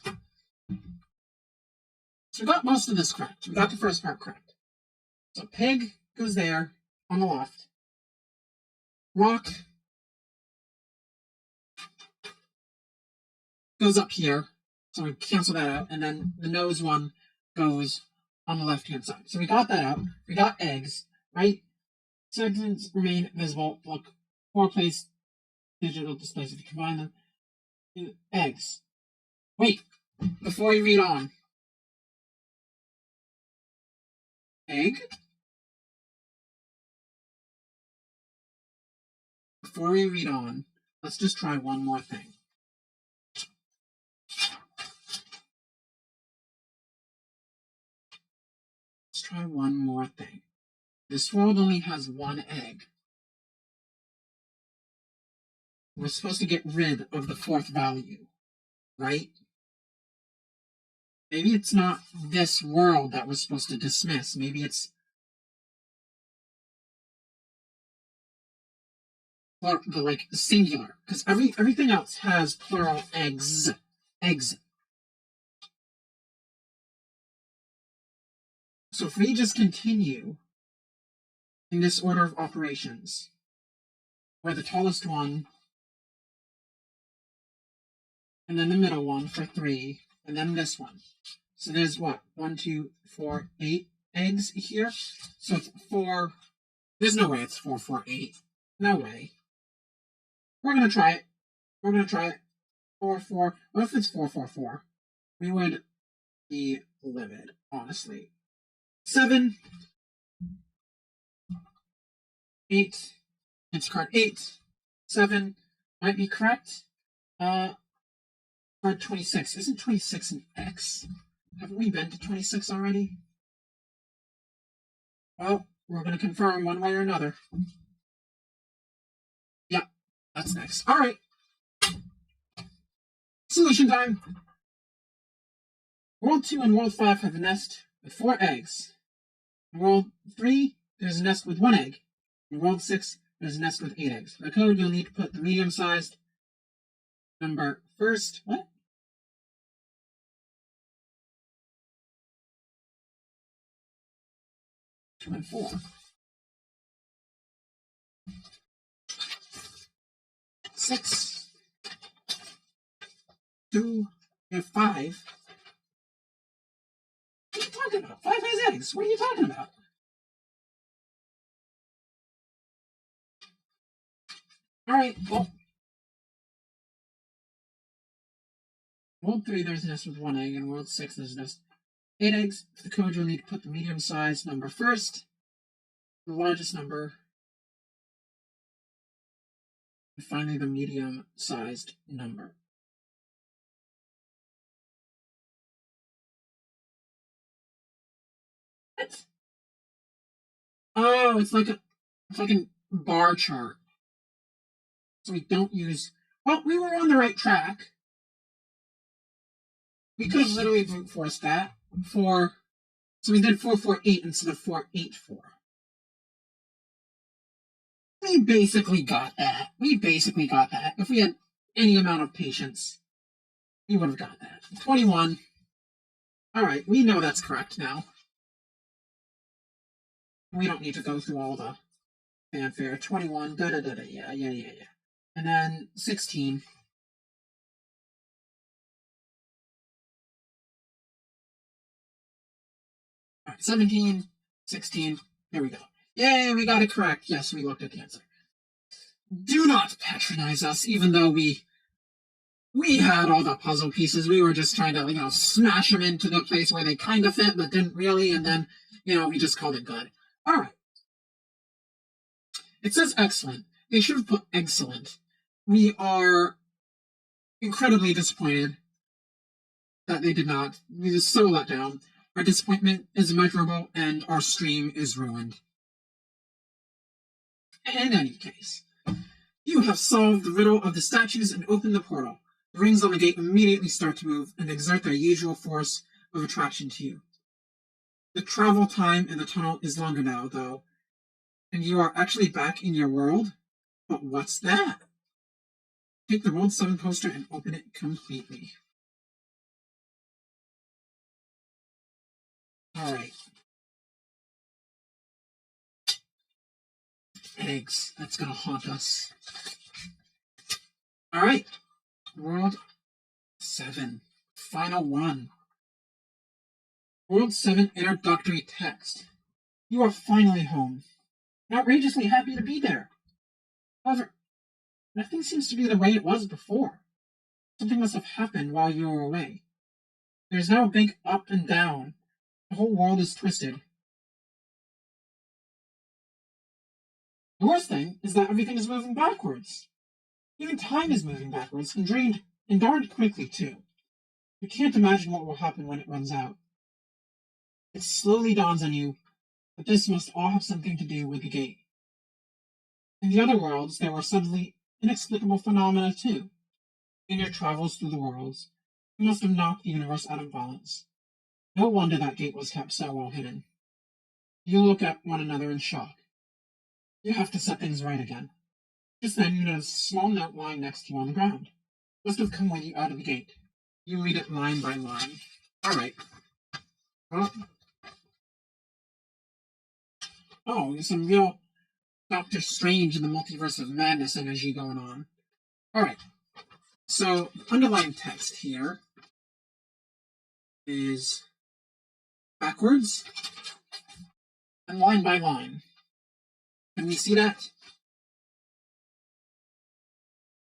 So we got most of this correct. We got the first part correct. So pig goes there on the left. Rock goes up here. So we cancel that out. And then the nose one goes on the left-hand side. So we got that out. We got eggs, right? Segments remain visible. Look, 4-place digital displays. If you combine them, eggs. Wait, before you read on. Egg. Before we read on, let's just try one more thing. Let's try one more thing. This world only has one egg. We're supposed to get rid of the fourth value, right? Maybe it's not this world that we're supposed to dismiss. Maybe it's the singular, because everything else has plural eggs. Eggs. So if we just continue in this order of operations, where the tallest one, and then the middle one for 3, and then this one. So there's what? 1, 2, 4, 8 eggs here. So it's 4. There's no way it's 4, 4, 8. No way. We're gonna try it. We're gonna try it. 4, 4. What if it's 4, 4, 4? We would be livid, honestly. 7, 8. It's card 8. 7 might be correct. Card 26. Isn't 26 an X? Haven't we been to 26 already? Well, we're going to confirm one way or another. Yeah, that's next. All right. Solution time. World 2 and World 5 have a nest with 4 eggs. In World 3, there's a nest with 1 egg. In World 6, there's a nest with 8 eggs. For the code, you'll need to put the medium-sized number first. What? Two and 4. 6. 2. And 5. What are you talking about? 5 has eggs. What are you talking about? Alright, well. World 3, there's a nest with 1 egg. In World 6, there's a nest 8 eggs. For the code, you'll need to put the medium-sized number first. The largest number. And finally, the medium-sized number. What? Oh, it's like a fucking bar chart. So we don't use. Well, we were on the right track. We could have literally brute forced that. So we did 448 instead of 484. We basically got that. If we had any amount of patience. We would have got that. 21. All right, we know that's correct now. We don't need to go through all the fanfare. 21, da-da-da-da, yeah. And then 16. All right, 17, 16. There we go. Yay, we got it correct. Yes, we looked at the answer. Do not patronize us, even though we had all the puzzle pieces. We were just trying to, smash them into the place where they kind of fit, but didn't really, and then, we just called it good. All right. It says excellent. They should have put excellent. We are incredibly disappointed that they did not. We just so let down. Our disappointment is immeasurable, and our stream is ruined. In any case, you have solved the riddle of the statues and opened the portal. The rings on the gate immediately start to move and exert their usual force of attraction to you. The travel time in the tunnel is longer now, though, and you are actually back in your world? But what's that? Take the World 7 poster and open it completely. Alright. Eggs. That's gonna haunt us. Alright. World 7. Final one. World 7 introductory text. You are finally home. Outrageously happy to be there. However, nothing seems to be the way it was before. Something must have happened while you were away. There's now a big up and down. The whole world is twisted. The worst thing is that everything is moving backwards. Even time is moving backwards, and darned quickly, too. You can't imagine what will happen when it runs out. It slowly dawns on you that this must all have something to do with the gate. In the other worlds, there were suddenly inexplicable phenomena, too. In your travels through the worlds, you must have knocked the universe out of balance. No wonder that gate was kept so well hidden. You look at one another in shock. You have to set things right again. Just then you notice a small note lying next to you on the ground. It must have come with you out of the gate. You read it line by line. Alright. Well, there's some real Doctor Strange in the Multiverse of Madness energy going on. Alright. So, underlying text here is backwards and line by line. Can we see that?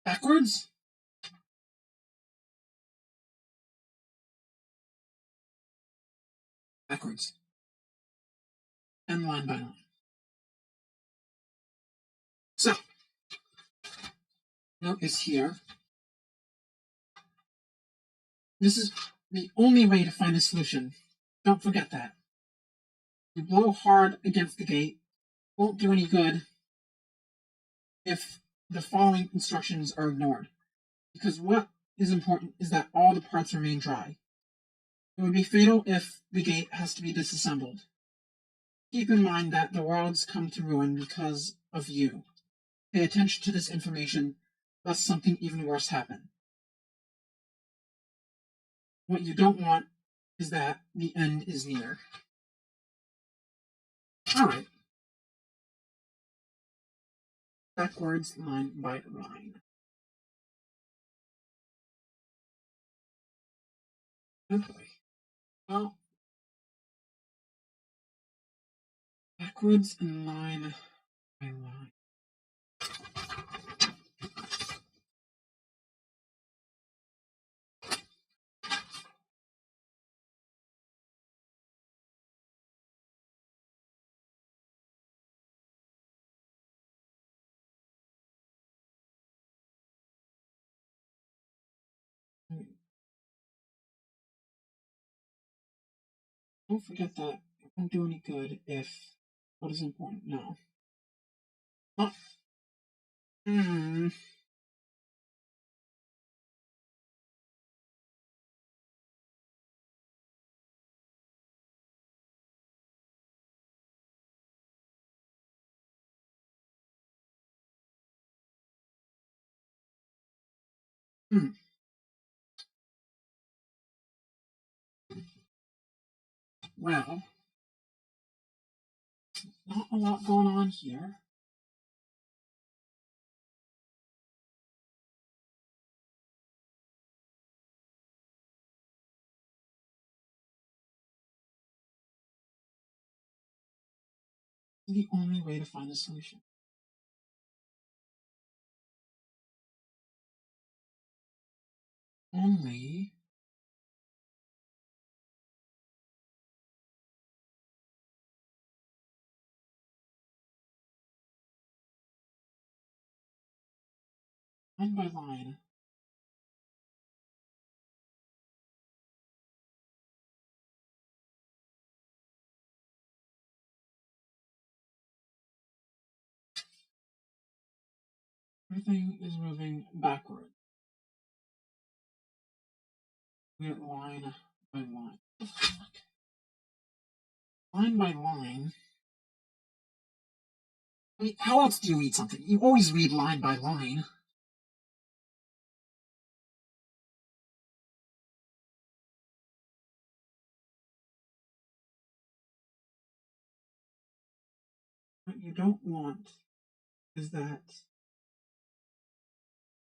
Backwards? Backwards. And line by line. So, note is here. This is the only way to find a solution. Don't forget that. You blow hard against the gate. Won't do any good if the following instructions are ignored. Because what is important is that all the parts remain dry. It would be fatal if the gate has to be disassembled. Keep in mind that the worlds come to ruin because of you. Pay attention to this information, lest something even worse happen. What you don't want is that the end is near. Alright. Backwards, line by line. Okay. Well, backwards and line by line. Don't forget that it won't do any good if what is important. No. Oh. Hmm. Hmm. Well, not a lot going on here. The only way to find the solution. Only line by line. Everything is moving backward. We're line by line. What the fuck? Line by line. I mean, how else do you read something? You always read line by line. What you don't want is that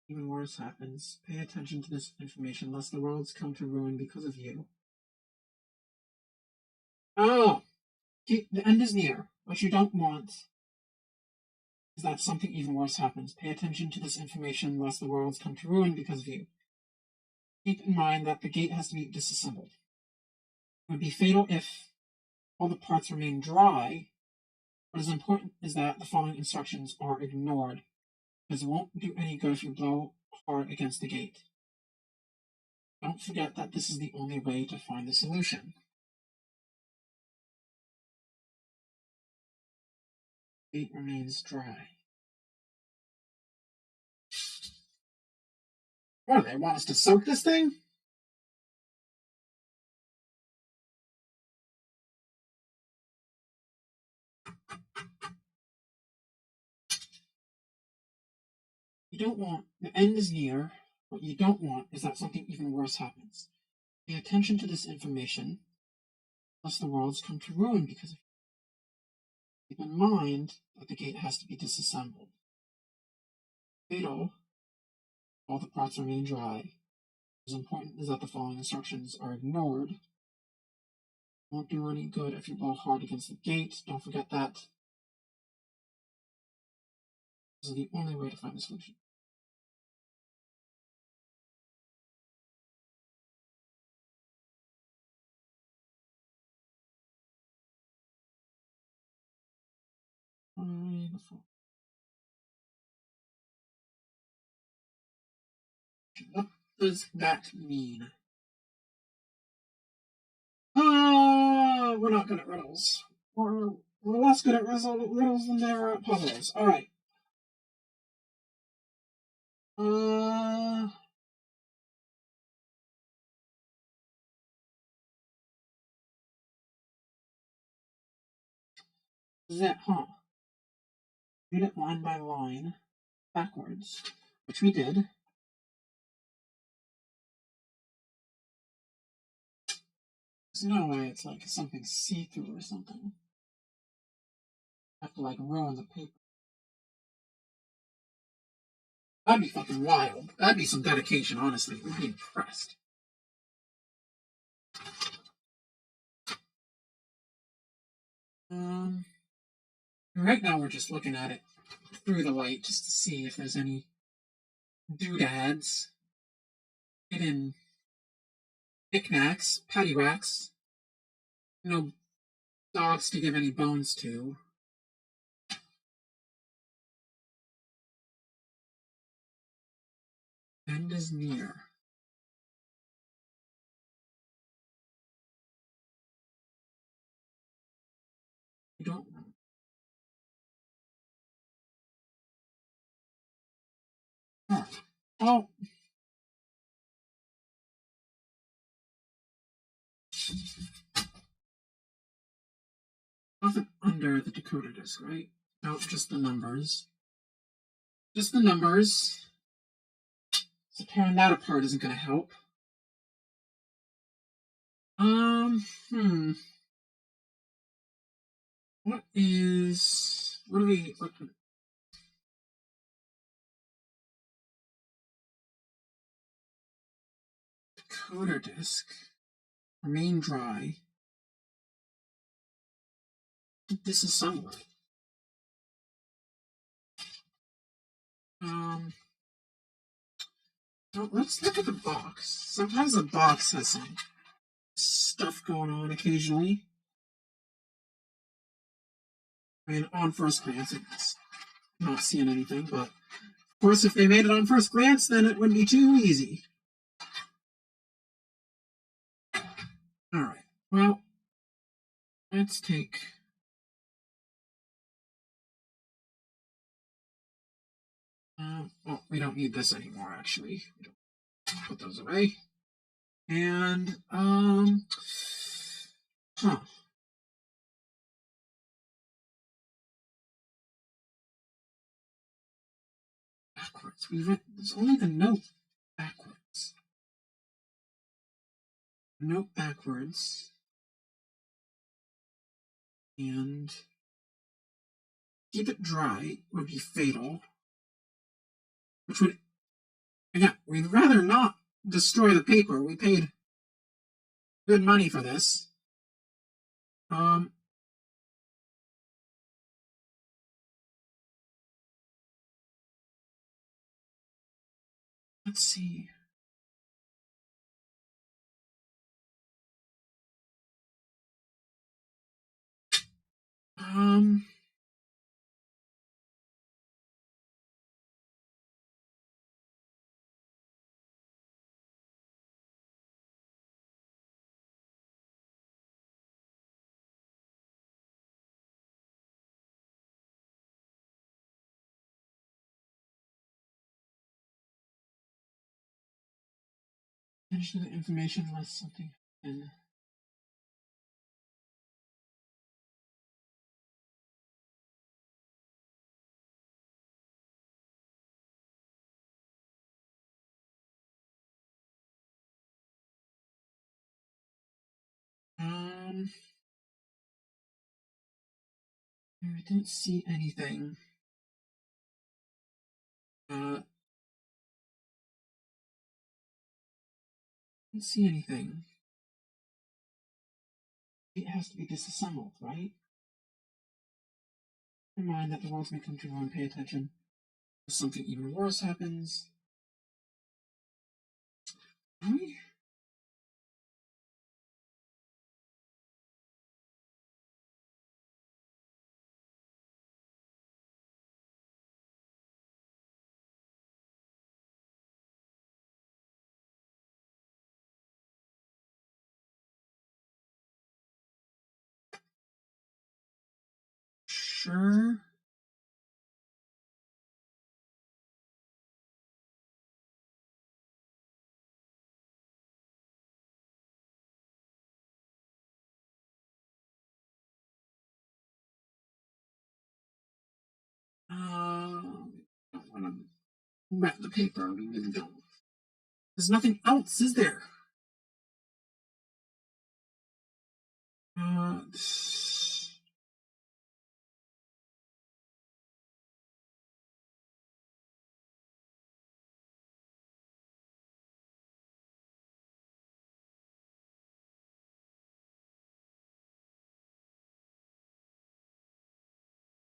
even worse happens. Pay attention to this information, lest the worlds come to ruin because of you. Oh! The end is near. What you don't want is that something even worse happens. Pay attention to this information, lest the worlds come to ruin because of you. Keep in mind that the gate has to be disassembled. It would be fatal if all the parts remain dry. What is important is that the following instructions are ignored, because it won't do any good if you blow hard against the gate. Don't forget that this is the only way to find the solution. The gate remains dry. What, do they want us to soak this thing? You don't want, the end is near. What you don't want is that something even worse happens. Pay attention to this information, lest the worlds come to ruin because of you. Keep in mind that the gate has to be disassembled. Fatal, all the parts remain dry. What is important is that the following instructions are ignored. Won't do any good if you blow hard against the gate. Don't forget that. This is the only way to find the solution. What does that mean? We're not good at riddles. We're less good at riddles than they are at puzzles. Alright. Read it line by line, backwards, which we did. There's no way it's like something see-through or something. I have to like ruin the paper. That'd be fucking wild. That'd be some dedication, honestly. We'd be impressed. Right now we're just looking at it through the light just to see if there's any doodads, hidden knickknacks, paddywhacks, no dogs to give any bones to. End is near. You don't know. Oh. Nothing under the decoder disc, right? No, just the numbers. Just the numbers. So tearing that apart isn't going to help. What do we, decoder disk, remain dry, disassemble it. Well, let's look at the box. Sometimes the box has some stuff going on occasionally. I mean, on first glance, it's not seeing anything, but of course, if they made it on first glance, then it wouldn't be too easy. Alright, well, let's take... well, we don't need this anymore, actually. We don't put those away. And, backwards. There's only the note backwards. Note backwards. And keep it dry would be fatal. Which would, again, we'd rather not destroy the paper. We paid good money for this. Let's see. Finish the information unless something happened. I didn't see anything. Didn't see anything. It has to be disassembled, right? Never mind that the world's may come to and pay attention. If something even worse happens. Really? Sure. Don't want to wet the paper. We really don't. There's nothing else, is there?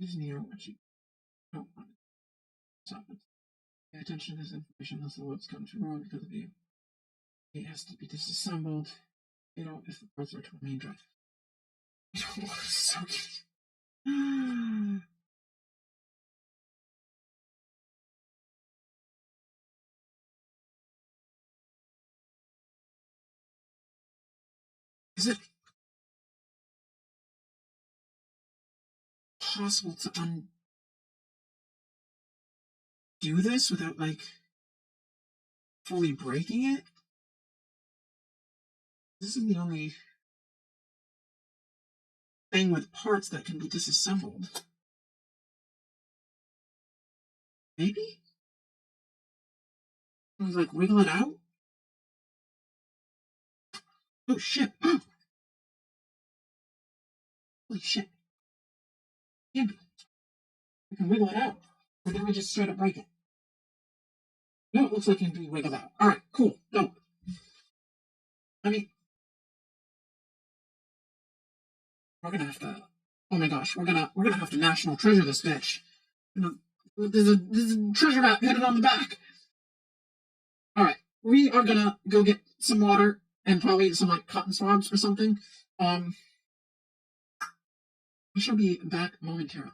Is near what you don't want to happen. Pay attention to this information unless the world's come to ruin because of you. It has to be disassembled. You know, if the parts are to remain dry. So is it possible to undo this without, like, fully breaking it? This is the only thing with parts that can be disassembled. Maybe? Can we, like, wiggle it out? Oh, shit. Holy shit. Can't be. We can wiggle it out. Or did we just straight up break it? No, it looks like it can be wiggled out. Alright, cool. Go. I mean, we're gonna have to. Oh my gosh, we're gonna have to national treasure this bitch. There's a treasure map headed on the back. Alright, we are gonna go get some water and probably some like cotton swabs or something. We shall be back momentarily.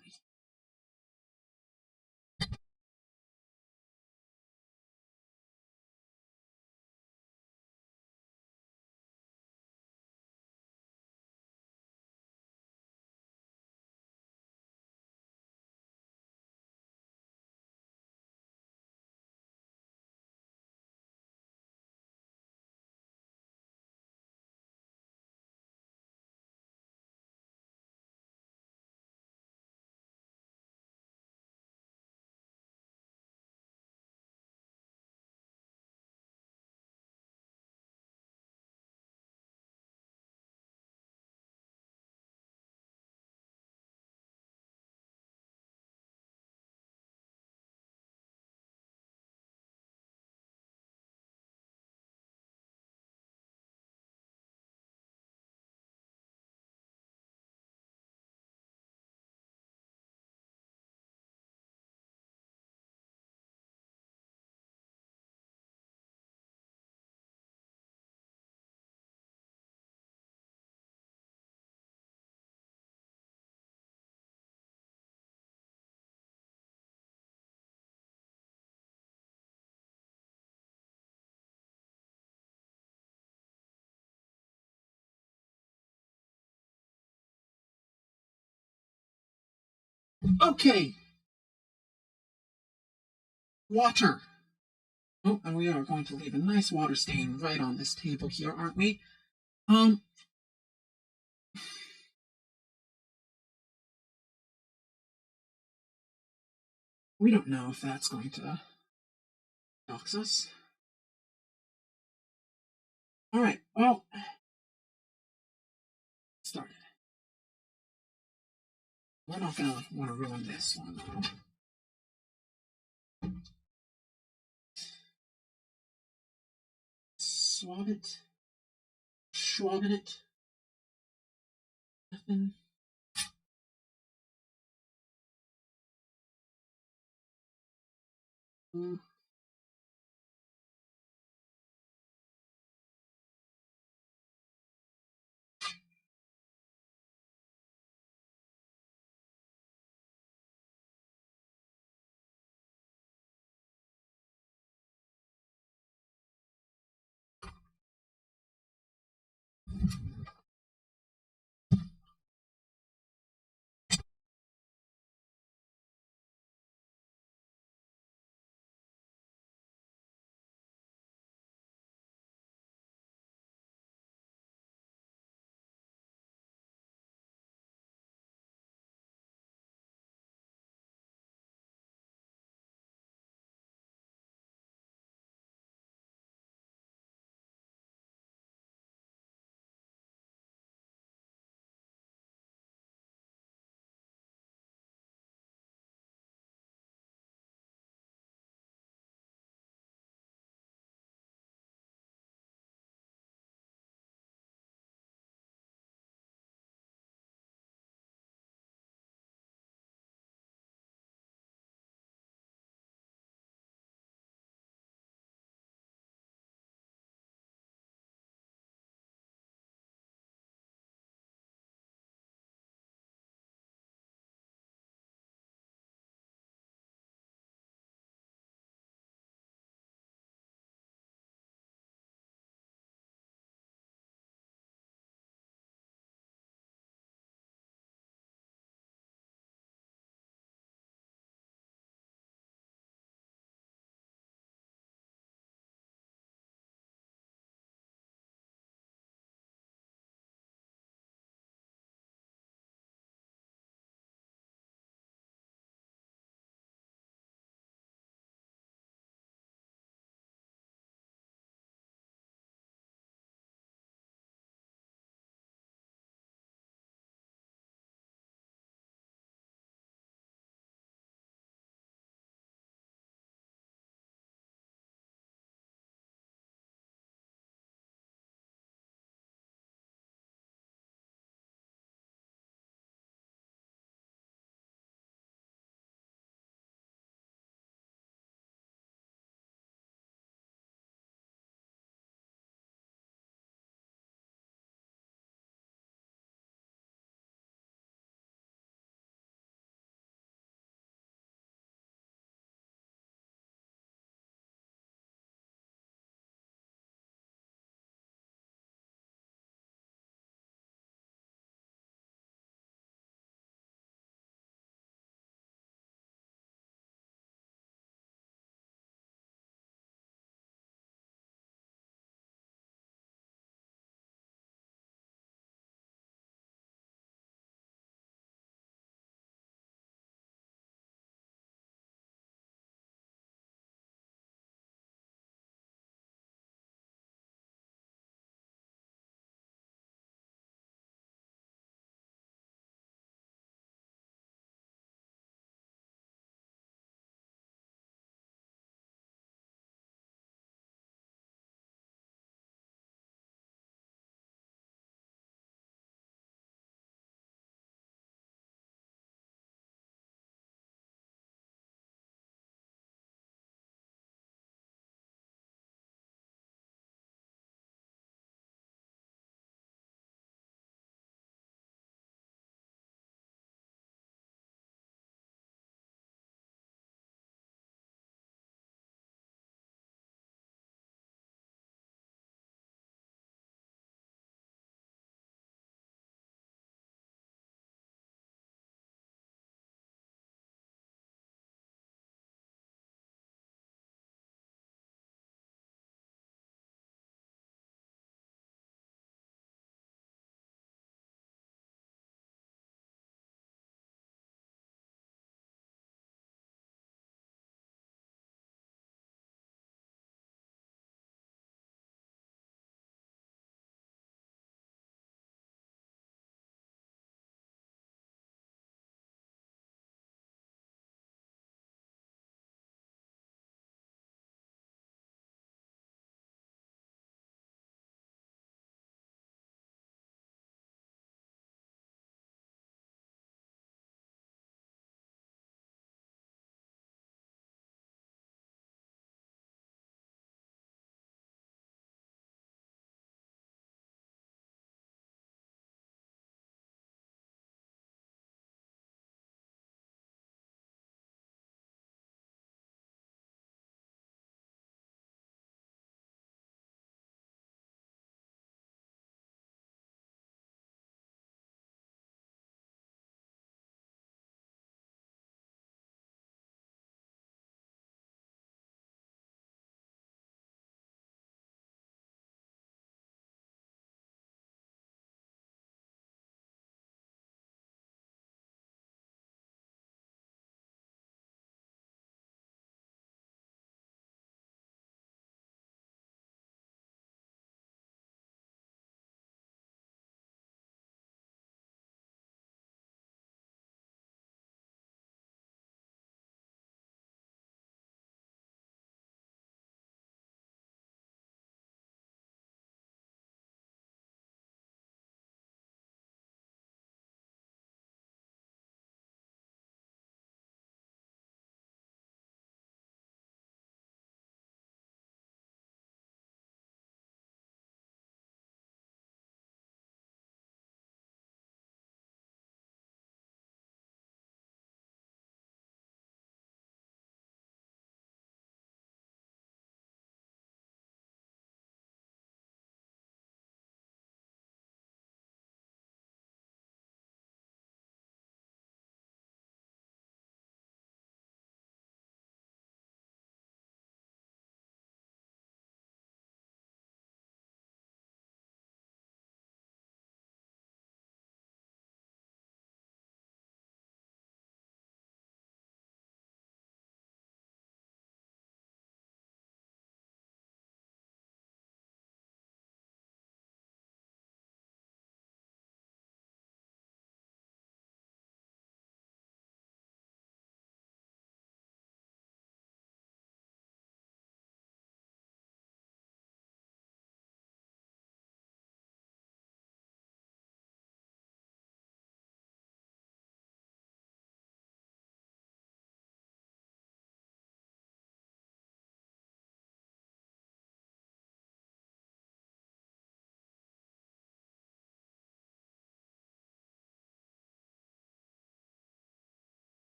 Okay, water. Oh, and we are going to leave a nice water stain right on this table here, aren't we? Um, we don't know if that's going to dox us. Alright, well, started. We're not gonna want to ruin this one, though. Swab it. Schwabbing it. Nothing. Ooh.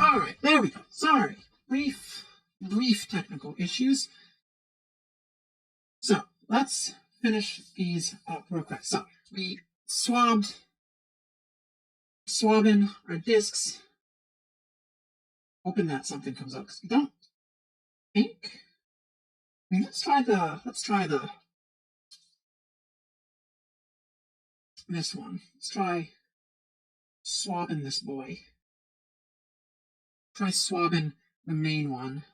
Alright, there we go. Sorry. Brief technical issues. So, let's finish these up real quick. So, we swabbing our discs. Hoping that something comes up, because we don't think. I mean, let's try this one. Let's try swabbing this boy. Try swabbing the main one.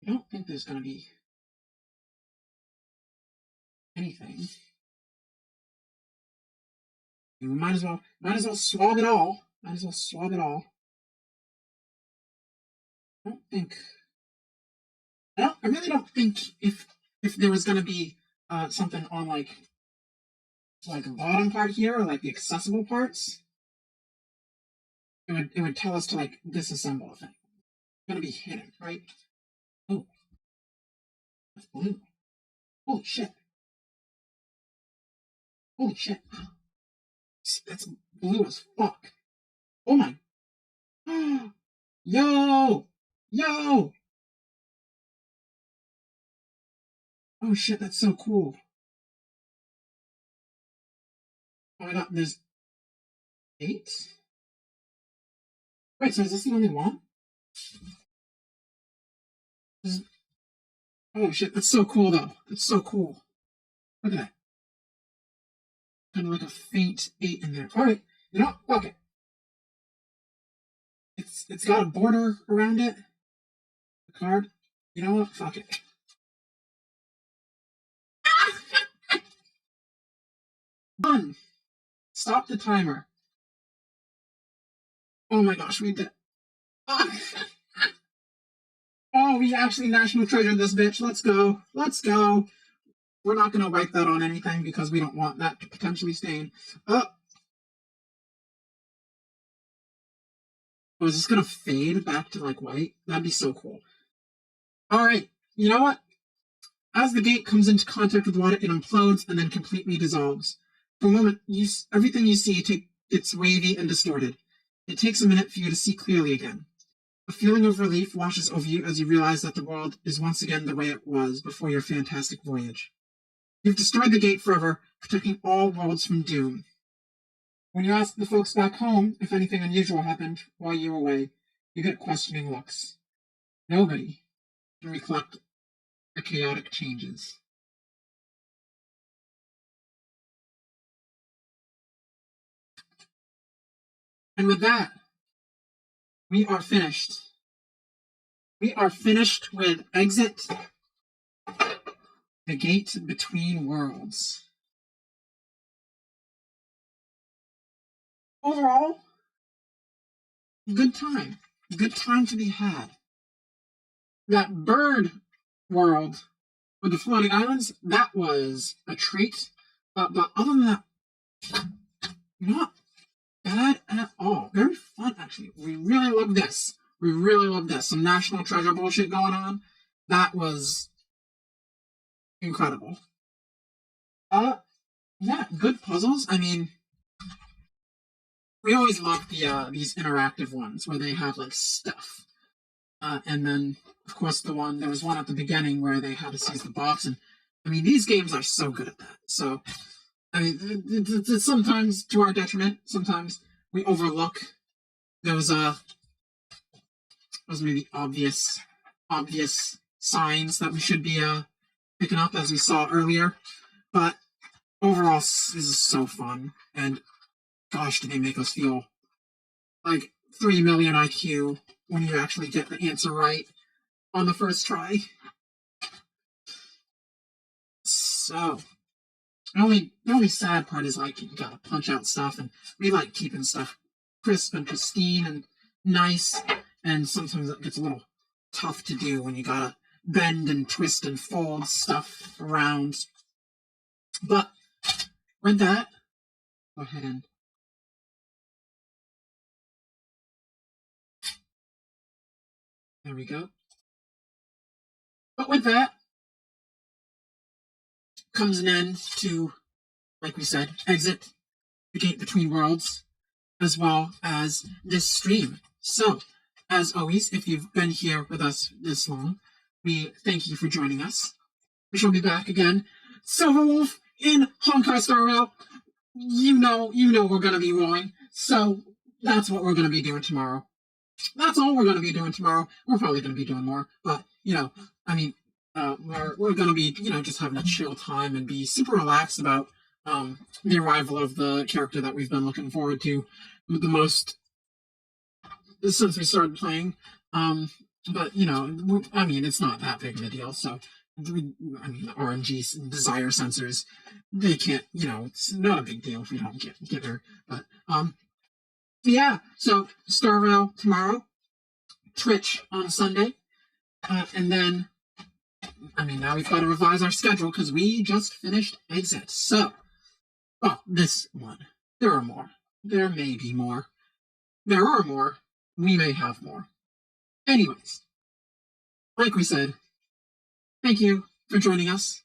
I don't think there's gonna be anything. We might as well swab it all. Might as well swab it all. I really don't think if there was gonna be something on like the bottom part here, or like the accessible parts, it would tell us to like disassemble a thing. It's gonna be hidden, right? Oh, that's blue. Holy shit! Holy shit! That's blue as fuck. Oh my! Yo! Yo! Oh shit! That's so cool. Oh my god! There's 8. Wait, so is this the only one? Oh shit, that's so cool though. That's so cool. Look at that. Kind of like a faint 8 in there. Alright, you know, fuck it. It's got a border around it. The card. You know what? Fuck it. Done. Stop the timer. Oh my gosh, we did. Oh, we actually national treasured this bitch. Let's go. Let's go. We're not going to wipe that on anything because we don't want that to potentially stain. Oh, is this going to fade back to like white? That'd be so cool. All right. You know what? As the gate comes into contact with water, it implodes and then completely dissolves. For a moment, everything you see gets wavy and distorted. It takes a minute for you to see clearly again. A feeling of relief washes over you as you realize that the world is once again the way it was before your fantastic voyage. You've destroyed the gate forever, protecting all worlds from doom. When you ask the folks back home if anything unusual happened while you were away, you get questioning looks. Nobody can recollect the chaotic changes. And with that, we are finished. We are finished with Exit the Gate Between Worlds. Overall, good time. Good time to be had. That bird world with the floating islands, that was a treat. But other than that, not bad at all. Very fun, actually. We really love this. We really love this. Some national treasure bullshit going on. That was incredible. Yeah, good puzzles. I mean, we always love these interactive ones where they have like stuff. And then, of course, there was one at the beginning where they had to seize the box. And I mean, these games are so good at that. So, I mean, it's sometimes to our detriment. Sometimes we overlook those maybe obvious signs that we should be picking up, as we saw earlier. But overall, this is so fun. And gosh, do they make us feel like 3 million IQ when you actually get the answer right on the first try. So, the only sad part is like you gotta punch out stuff, and we like keeping stuff crisp and pristine and nice, and sometimes it gets a little tough to do when you gotta bend and twist and fold stuff around. But with that, go ahead and there we go. But with that comes an end to, like we said, Exit the Gate Between Worlds, as well as this stream. So, as always, if you've been here with us this long, we thank you for joining us. We shall be back again. Silverwolf in Honkai Star Rail. You know we're gonna be rolling. So that's what we're gonna be doing tomorrow. That's all we're gonna be doing tomorrow. We're probably gonna be doing more, but I mean, we're gonna be just having a chill time and be super relaxed about the arrival of the character that we've been looking forward to the most since we started playing. But I mean, it's not that big of a deal. So, I mean, the RNG desire sensors, they can't. It's not a big deal if we don't get her. But yeah. So Star Rail tomorrow, Twitch on Sunday, and then I mean, now we've got to revise our schedule because we just finished Exit. So, well, this one. There are more. There may be more. There are more. We may have more. Anyways, like we said, thank you for joining us.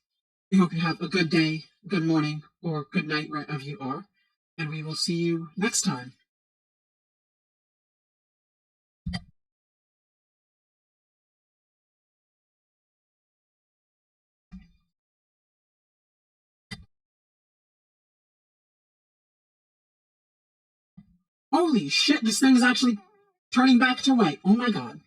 We hope you have a good day, good morning, or good night wherever you are. And we will see you next time. Holy shit, this thing is actually turning back to white. Oh my god.